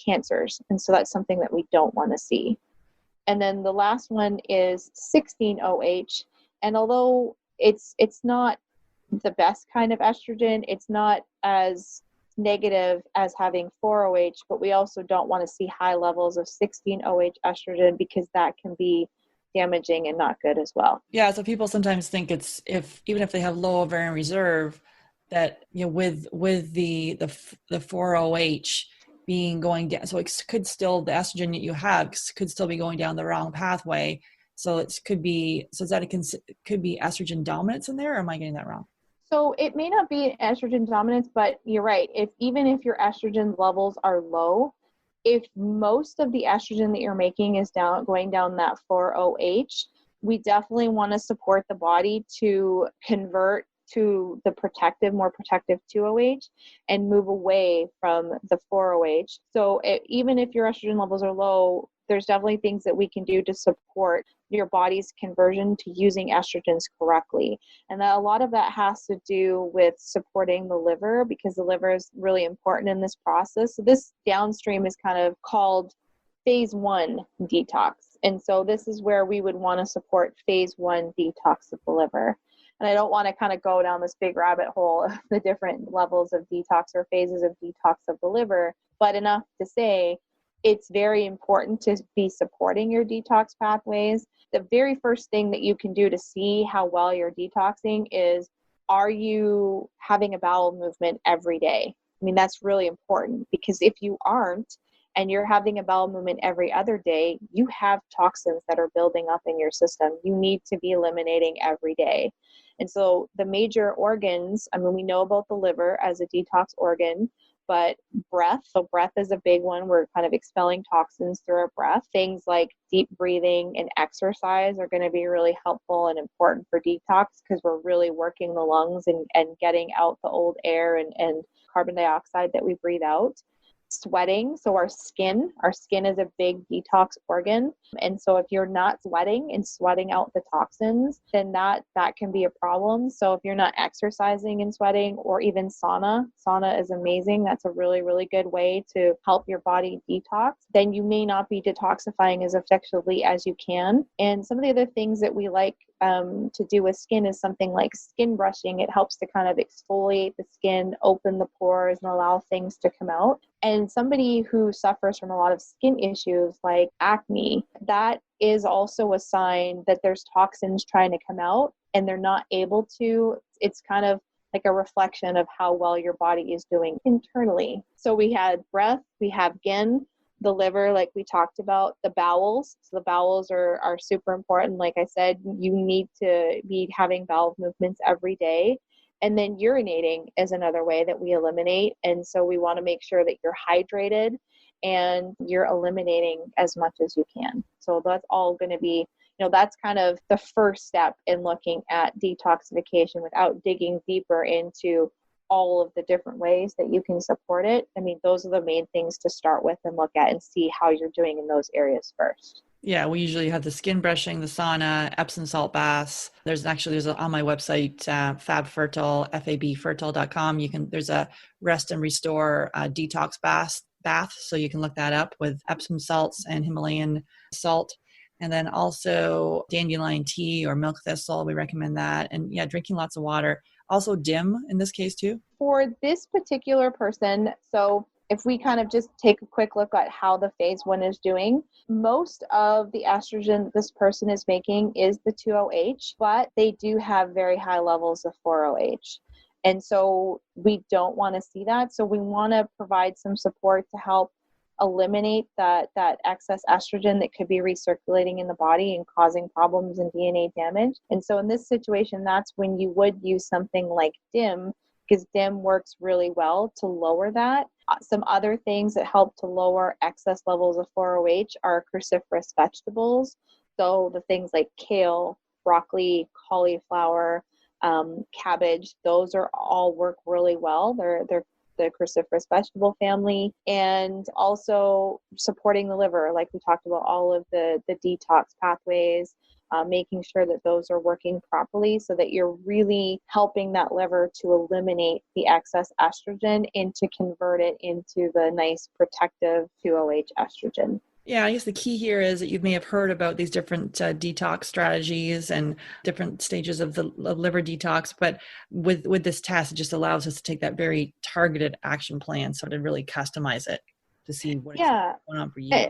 cancers. And so that's something that we don't want to see. And then the last one is 16-OH. And although it's not the best kind of estrogen, it's not as negative as having 4-OH, but we also don't want to see high levels of 16-OH estrogen because that can be damaging and not good as well. Yeah, so people sometimes think even if they have low ovarian reserve, that with the 4-OH being going down, so it could still, the estrogen that you have could still be going down the wrong pathway. So it could be could be estrogen dominance in there, or am I getting that wrong? So it may not be estrogen dominance, but you're right. Even if your estrogen levels are low, if most of the estrogen that you're making is going down that 4-OH, we definitely want to support the body to convert to the more protective 2-OH and move away from the 4-OH. So even if your estrogen levels are low, there's definitely things that we can do to support your body's conversion to using estrogens correctly. And that a lot of that has to do with supporting the liver because the liver is really important in this process. So this downstream is kind of called phase 1 detox. And so this is where we would want to support phase 1 detox of the liver. And I don't want to kind of go down this big rabbit hole of the different levels of detox or phases of detox of the liver, but enough to say it's very important to be supporting your detox pathways. The very first thing that you can do to see how well you're detoxing is, are you having a bowel movement every day? That's really important because if you aren't, and you're having a bowel movement every other day, you have toxins that are building up in your system. You need to be eliminating every day. And so the major organs, we know about the liver as a detox organ, but breath. So breath is a big one. We're kind of expelling toxins through our breath. Things like deep breathing and exercise are going to be really helpful and important for detox because we're really working the lungs and getting out the old air and carbon dioxide that we breathe out. Sweating. So our skin is a big detox organ. And so if you're not sweating and sweating out the toxins, then that can be a problem. So if you're not exercising and sweating, or even sauna is amazing. That's a really, really good way to help your body detox. Then you may not be detoxifying as effectively as you can. And some of the other things that we like to do with skin is something like skin brushing. It helps to kind of exfoliate the skin, open the pores, and allow things to come out. And somebody who suffers from a lot of skin issues like acne, that is also a sign that there's toxins trying to come out and they're not able to. It's kind of like a reflection of how well your body is doing internally. So we had breath, we have skin, the liver, like we talked about, the bowels. So the bowels are super important. Like I said, you need to be having bowel movements every day. And then urinating is another way that we eliminate. And so we want to make sure that you're hydrated and you're eliminating as much as you can. So that's all going to be, that's kind of the first step in looking at detoxification without digging deeper into all of the different ways that you can support it. I mean, those are the main things to start with and look at and see how you're doing in those areas first. Yeah, we usually have the skin brushing, the sauna, Epsom salt baths. There's on my website, Fab Fertile, fabfertile.com. There's a rest and restore detox bath. So you can look that up with Epsom salts and Himalayan salt. And then also dandelion tea or milk thistle. We recommend that. And yeah, drinking lots of water. Also dim in this case too. For this particular person, so if we kind of just take a quick look at how the phase 1 is doing, most of the estrogen this person is making is the 2-OH, but they do have very high levels of 4-OH. And so we don't want to see that. So we want to provide some support to help eliminate that excess estrogen that could be recirculating in the body and causing problems and DNA damage. And so in this situation, that's when you would use something like DIM, because DIM works really well to lower that. Some other things that help to lower excess levels of 4-OH are cruciferous vegetables. So the things like kale, broccoli, cauliflower, cabbage, those are all work really well. They're the cruciferous vegetable family. And also supporting the liver, like we talked about, all of the detox pathways, making sure that those are working properly so that you're really helping that liver to eliminate the excess estrogen and to convert it into the nice protective 2-OH estrogen. Yeah, I guess the key here is that you may have heard about these different detox strategies and different stages of the liver detox, but with this test, it just allows us to take that very targeted action plan, so to really customize it to see what is going on for you.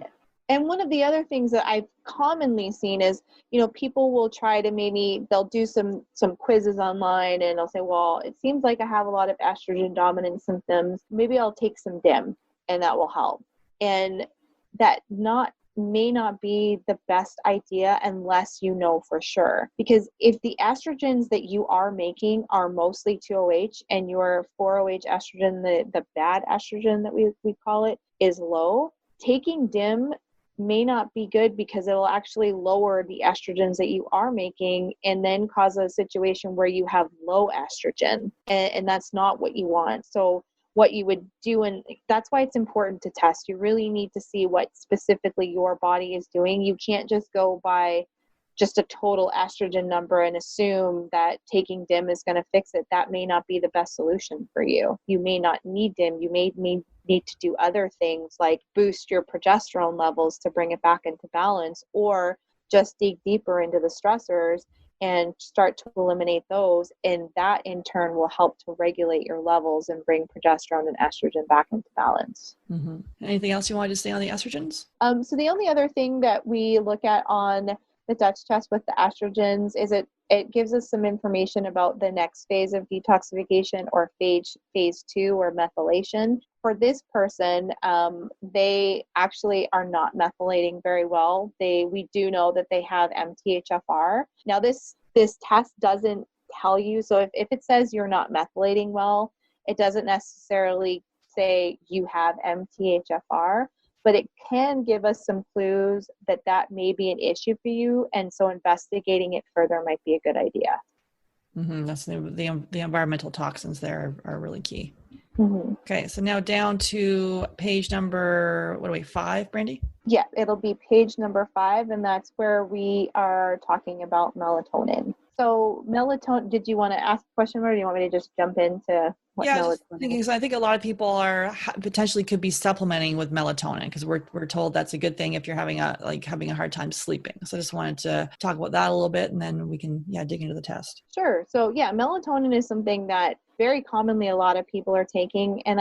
And one of the other things that I've commonly seen is, people will try to they'll do some quizzes online and they'll say, well, it seems like I have a lot of estrogen dominant symptoms. Maybe I'll take some DIM and that will help. And that may not be the best idea unless you know for sure. Because if the estrogens that you are making are mostly 2-OH and your 4-OH estrogen, the bad estrogen that we call it, is low, taking DIM may not be good because it will actually lower the estrogens that you are making and then cause a situation where you have low estrogen. And that's not what you want. So what you would do, and that's why it's important to test. You really need to see what specifically your body is doing. You can't just go by just a total estrogen number and assume that taking DIM is going to fix it. That may not be the best solution for you. You may not need DIM. You may need to do other things like boost your progesterone levels to bring it back into balance, or just dig deeper into the stressors and start to eliminate those. And that in turn will help to regulate your levels and bring progesterone and estrogen back into balance. Mm-hmm. Anything else you wanted to say on the estrogens? So the only other thing that we look at on the Dutch test with the estrogens is it gives us some information about the next phase of detoxification, or phase 2, or methylation. For this person, they actually are not methylating very well. We do know that they have MTHFR. Now this test doesn't tell you, so if it says you're not methylating well, it doesn't necessarily say you have MTHFR, but it can give us some clues that may be an issue for you. And so investigating it further might be a good idea. Mm-hmm. That's the environmental toxins there are really key. Mm-hmm. Okay, so now down to page number, 5, Brandy? Yeah, it'll be page number 5, and that's where we are talking about melatonin. So melatonin, did you want to ask a question, or do you want me to just jump into what melatonin is? I think a lot of people are potentially could be supplementing with melatonin, because we're told that's a good thing if you're having a hard time sleeping. So I just wanted to talk about that a little bit, and then we can dig into the test. Sure. So yeah, melatonin is something that very commonly a lot of people are taking, and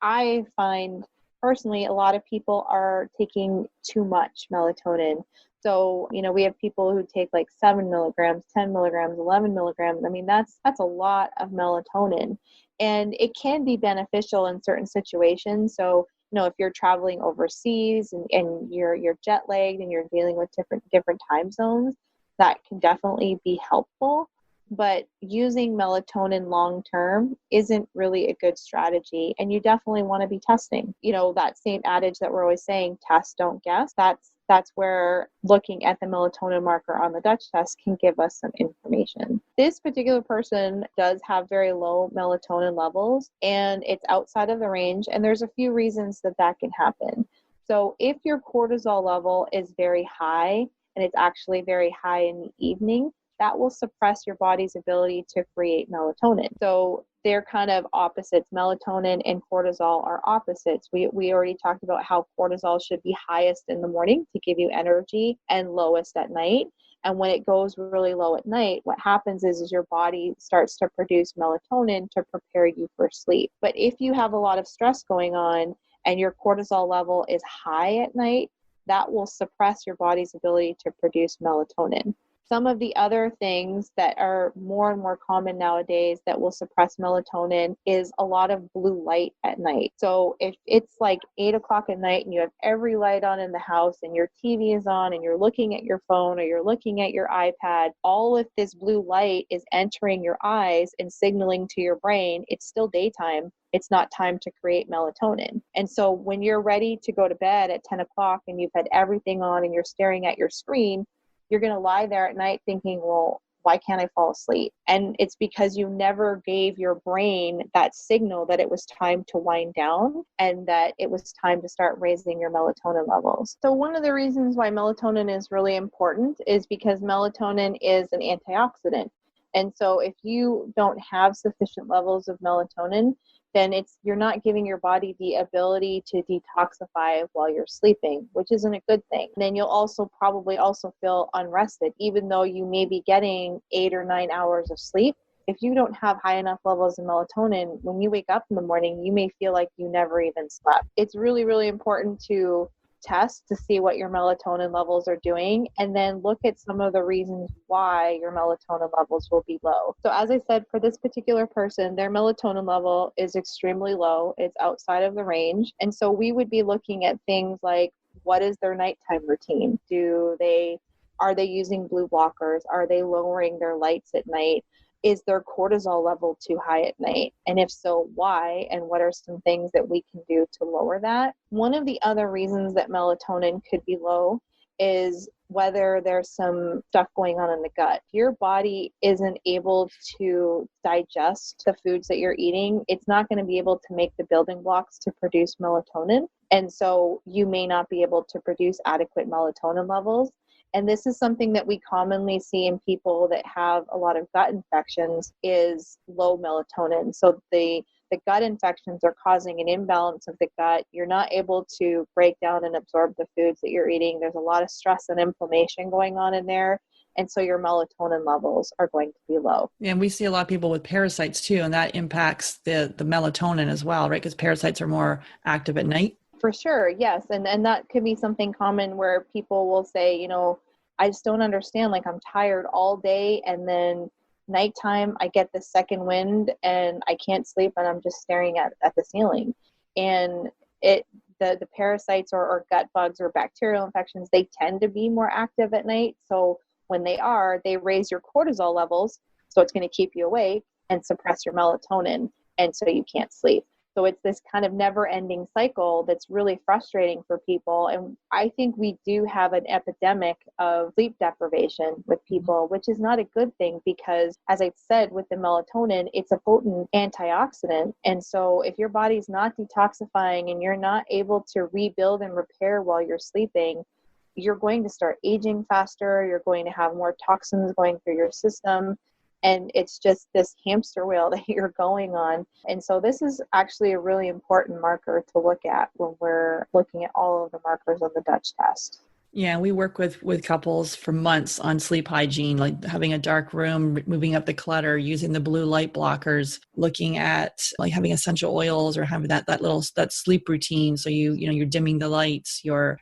I find personally a lot of people are taking too much melatonin. So, we have people who take like 7 milligrams, 10 milligrams, 11 milligrams. I mean, that's a lot of melatonin, and it can be beneficial in certain situations. So, if you're traveling overseas and you're jet lagged and you're dealing with different time zones, that can definitely be helpful. but using melatonin long term isn't really a good strategy. And you definitely want to be testing. That same adage that we're always saying, test, don't guess. That's where looking at the melatonin marker on the Dutch test can give us some information. This particular person does have very low melatonin levels, and it's outside of the range. And there's a few reasons that can happen. So if your cortisol level is very high, and it's actually very high in the evening, that will suppress your body's ability to create melatonin. So they're kind of opposites. Melatonin and cortisol are opposites. We already talked about how cortisol should be highest in the morning to give you energy and lowest at night. And when it goes really low at night, what happens is your body starts to produce melatonin to prepare you for sleep. But if you have a lot of stress going on and your cortisol level is high at night, that will suppress your body's ability to produce melatonin. Some of the other things that are more and more common nowadays that will suppress melatonin is a lot of blue light at night. So if it's like 8 o'clock at night and you have every light on in the house and your TV is on and you're looking at your phone or you're looking at your iPad, all of this blue light is entering your eyes and signaling to your brain, it's still daytime. It's not time to create melatonin. And so when you're ready to go to bed at 10 o'clock and you've had everything on and you're staring at your screen, you're going to lie there at night thinking, well, why can't I fall asleep? And it's because you never gave your brain that signal that it was time to wind down and that it was time to start raising your melatonin levels. So one of the reasons why melatonin is really important is because melatonin is an antioxidant. And so if you don't have sufficient levels of melatonin, then you're not giving your body the ability to detoxify while you're sleeping, which isn't a good thing. And then you'll probably feel unrested, even though you may be getting 8 or 9 hours of sleep. If you don't have high enough levels of melatonin, when you wake up in the morning, you may feel like you never even slept. It's really, really important to test to see what your melatonin levels are doing, and then look at some of the reasons why your melatonin levels will be low. So as I said, for this particular person, their melatonin level is extremely low. It's outside of the range. And so we would be looking at things like, what is their nighttime routine? Are they using blue blockers? Are they lowering their lights at night? Is their cortisol level too high at night? And if so, why? And what are some things that we can do to lower that? One of the other reasons that melatonin could be low is whether there's some stuff going on in the gut. If your body isn't able to digest the foods that you're eating, it's not going to be able to make the building blocks to produce melatonin. And so you may not be able to produce adequate melatonin levels. And this is something that we commonly see in people that have a lot of gut infections is low melatonin. So the gut infections are causing an imbalance of the gut. You're not able to break down and absorb the foods that you're eating. There's a lot of stress and inflammation going on in there. And so your melatonin levels are going to be low. And we see a lot of people with parasites too, and that impacts the melatonin as well, right? Because parasites are more active at night. For sure, yes. And that could be something common where people will say, I just don't understand. Like, I'm tired all day, and then nighttime I get this second wind and I can't sleep and I'm just staring at the ceiling. And the parasites or gut bugs or bacterial infections, they tend to be more active at night. So when they raise your cortisol levels. So it's going to keep you awake and suppress your melatonin. And so you can't sleep. So it's this kind of never-ending cycle that's really frustrating for people. And I think we do have an epidemic of sleep deprivation with people, which is not a good thing because, as I said, with the melatonin, it's a potent antioxidant. And so if your body's not detoxifying and you're not able to rebuild and repair while you're sleeping, you're going to start aging faster. You're going to have more toxins going through your system. And it's just this hamster wheel that you're going on. And so this is actually a really important marker to look at when we're looking at all of the markers on the Dutch test. Yeah, we work with couples for months on sleep hygiene, like having a dark room, moving up the clutter, using the blue light blockers, looking at like having essential oils or having that sleep routine. So you're dimming the lights, you're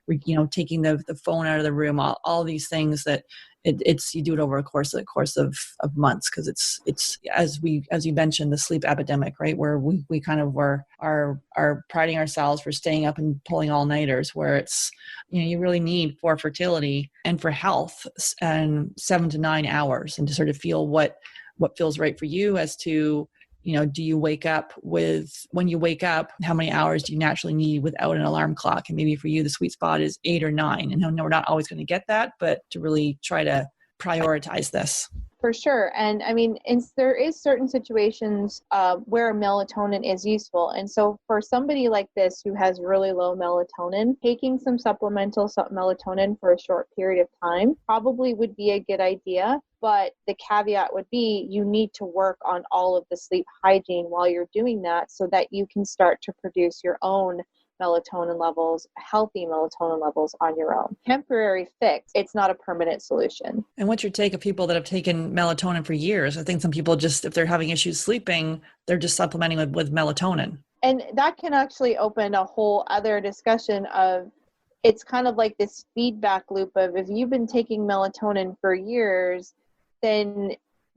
taking the phone out of the room, all these things that you do it over a course of months, because it's as you mentioned, the sleep epidemic, right? Where we kind of are priding ourselves for staying up and pulling all-nighters, where it's, you really need for fertility and for health and 7 to 9 hours, and to sort of feel what what feels right for you as to, do you wake up when you wake up, how many hours do you naturally need without an alarm clock? And maybe for you, the sweet spot is 8 or 9. And no, we're not always going to get that, but to really try to prioritize this. For sure. And I mean, there is certain situations where melatonin is useful. And so for somebody like this who has really low melatonin, taking some supplemental melatonin for a short period of time probably would be a good idea. But the caveat would be you need to work on all of the sleep hygiene while you're doing that so that you can start to produce your own melatonin levels, healthy melatonin levels on your own. Temporary fix, it's not a permanent solution. And what's your take of people that have taken melatonin for years? I think some people just, if they're having issues sleeping, they're just supplementing with melatonin. And that can actually open a whole other discussion of, it's kind of like this feedback loop of, if you've been taking melatonin for years, then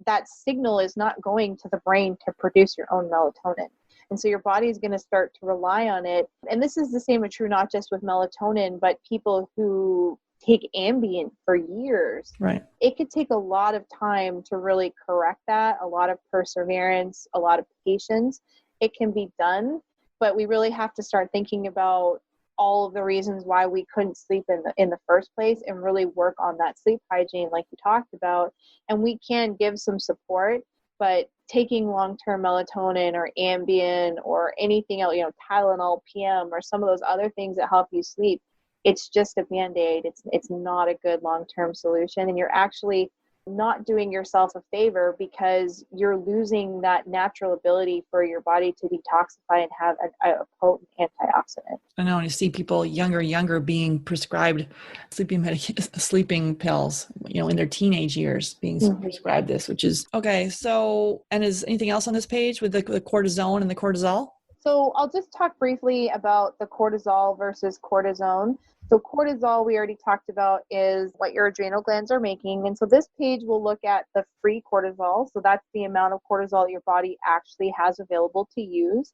that signal is not going to the brain to produce your own melatonin. And so your body is going to start to rely on it. And this is the same and true, not just with melatonin, but people who take Ambien for years. Right. It could take a lot of time to really correct that, a lot of perseverance, a lot of patience. It can be done, but we really have to start thinking about all of the reasons why we couldn't sleep in the first place and really work on that sleep hygiene like you talked about. And we can give some support, but taking long-term melatonin or Ambien or anything else, Tylenol, PM, or some of those other things that help you sleep, it's just a Band-Aid. It's not a good long-term solution. And you're actually not doing yourself a favor because you're losing that natural ability for your body to detoxify and have a potent antioxidant. I know, and you see people younger being prescribed sleeping pills, in their teenage years being prescribed this, which is okay. So, and is anything else on this page with the cortisone and the cortisol? So I'll just talk briefly about the cortisol versus cortisone. So cortisol, we already talked about, is what your adrenal glands are making. And so this page will look at the free cortisol. So that's the amount of cortisol your body actually has available to use.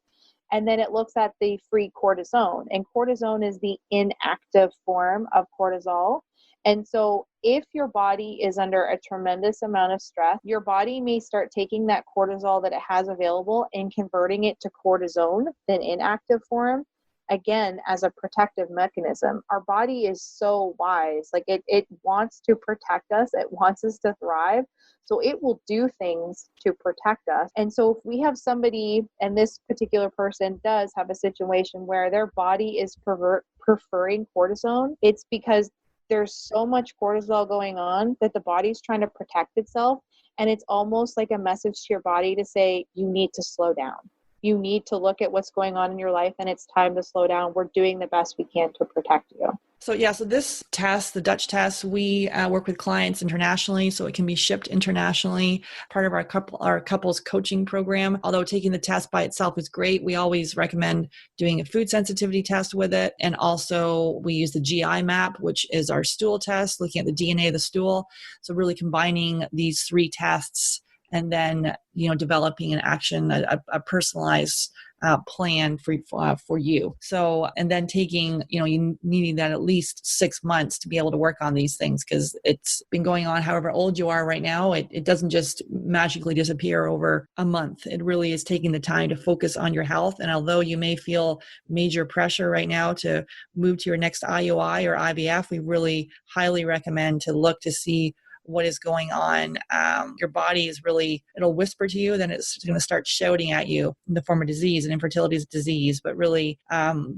And then it looks at the free cortisone. And cortisone is the inactive form of cortisol. And so if your body is under a tremendous amount of stress, your body may start taking that cortisol that it has available and converting it to cortisone, the inactive form, again, as a protective mechanism. Our body is so wise. Like it wants to protect us. It wants us to thrive. So it will do things to protect us. And so if we have somebody, and this particular person does have a situation where their body is preferring cortisone, it's because there's so much cortisol going on that the body's trying to protect itself. And it's almost like a message to your body to say, you need to slow down. You need to look at what's going on in your life and it's time to slow down. We're doing the best we can to protect you. So this test, the Dutch test, we work with clients internationally, so it can be shipped internationally. Part of our couples coaching program. Although taking the test by itself is great, we always recommend doing a food sensitivity test with it. And also we use the GI map, which is our stool test, looking at the DNA of the stool. So really combining these 3 tests and then, developing an action, a personalized plan for you. So, and then taking, you needing that at least 6 months to be able to work on these things, because it's been going on however old you are right now. It doesn't just magically disappear over a month. It really is taking the time to focus on your health. And although you may feel major pressure right now to move to your next IUI or IVF, we really highly recommend to look to see what is going on. Your body is really, it'll whisper to you, then it's going to start shouting at you in the form of disease, and infertility is a disease. But really,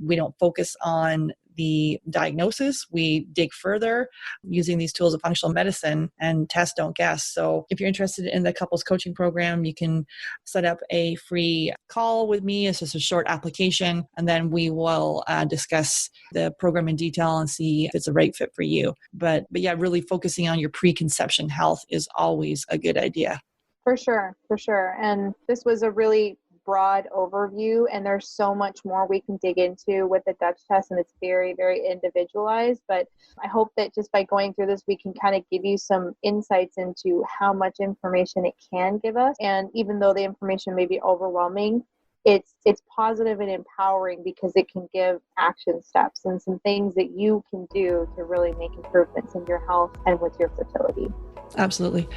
we don't focus on the diagnosis. We dig further using these tools of functional medicine and test, don't guess. So if you're interested in the couples coaching program, you can set up a free call with me. It's just a short application, and then we will discuss the program in detail and see if it's a right fit for you. But yeah, really focusing on your preconception health is always a good idea. For sure. And this was a really broad overview, and there's so much more we can dig into with the Dutch test, and it's very, very individualized. But I hope that just by going through this, we can kind of give you some insights into how much information it can give us. And even though the information may be overwhelming, it's positive and empowering because it can give action steps and some things that you can do to really make improvements in your health and with your fertility. Absolutely.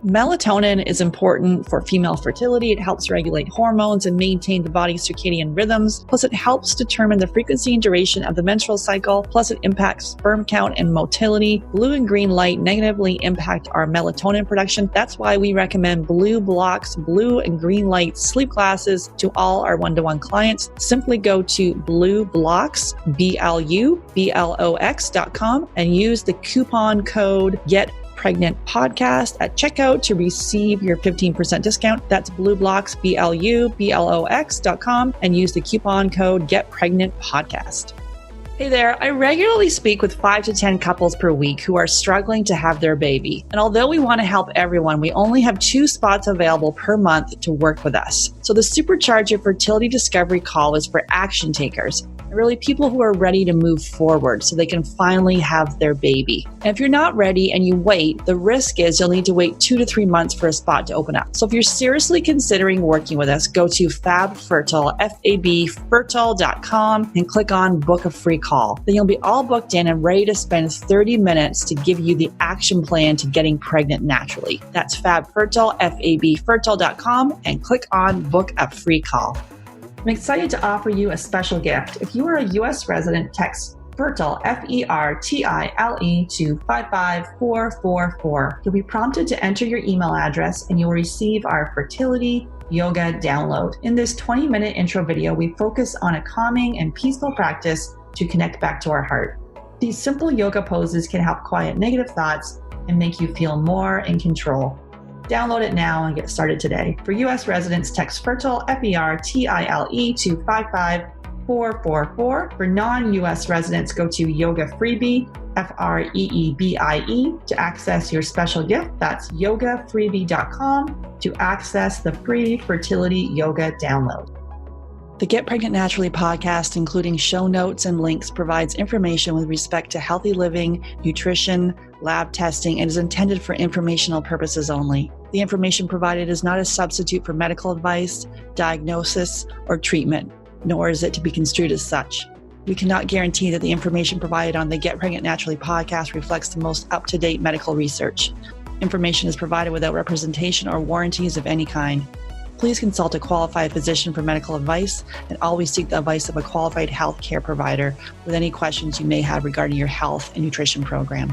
Melatonin is important for female fertility. It helps regulate hormones and maintain the body's circadian rhythms. Plus, it helps determine the frequency and duration of the menstrual cycle. Plus, it impacts sperm count and motility. Blue and green light negatively impact our melatonin production. That's why we recommend Blue Blocks, blue and green light sleep glasses to all our one-to-one clients. Simply go to Blue Blocks, BLUBLOX.com, and use the coupon code GetPregnantPodcast at checkout to receive your 15% discount. That's Blue Blocks, BLUBLOX.com, and use the coupon code GetPregnantPodcast. Hey there, I regularly speak with 5 to 10 couples per week who are struggling to have their baby. And although we want to help everyone, we only have 2 spots available per month to work with us. So the Supercharge Your Fertility Discovery call is for action takers, really people who are ready to move forward so they can finally have their baby. And if you're not ready and you wait, the risk is you'll need to wait 2 to 3 months for a spot to open up. So if you're seriously considering working with us, go to Fab Fertile, FABfertile.com, and click on Book a Free Call. Then you'll be all booked in and ready to spend 30 minutes to give you the action plan to getting pregnant naturally. That's Fab Fertile, FABfertile.com, and click on Book a Free Call. I'm excited to offer you a special gift. If you are a U.S. resident, text Fertile, Fertile, to 55444. You'll be prompted to enter your email address and you'll receive our fertility yoga download. In this 20-minute intro video, we focus on a calming and peaceful practice to connect back to our heart. These simple yoga poses can help quiet negative thoughts and make you feel more in control. Download it now and get started today. For U.S. residents, text Fertile, Fertile, to 55444. For non-U.S. residents, go to Yoga Freebie, Freebie, to access your special gift. That's yogafreebie.com to access the free fertility yoga download. The Get Pregnant Naturally podcast, including show notes and links, provides information with respect to healthy living, nutrition, lab testing, and is intended for informational purposes only. The information provided is not a substitute for medical advice, diagnosis, or treatment, nor is it to be construed as such. We cannot guarantee that the information provided on the Get Pregnant Naturally podcast reflects the most up-to-date medical research. Information is provided without representation or warranties of any kind. Please consult a qualified physician for medical advice and always seek the advice of a qualified healthcare provider with any questions you may have regarding your health and nutrition program.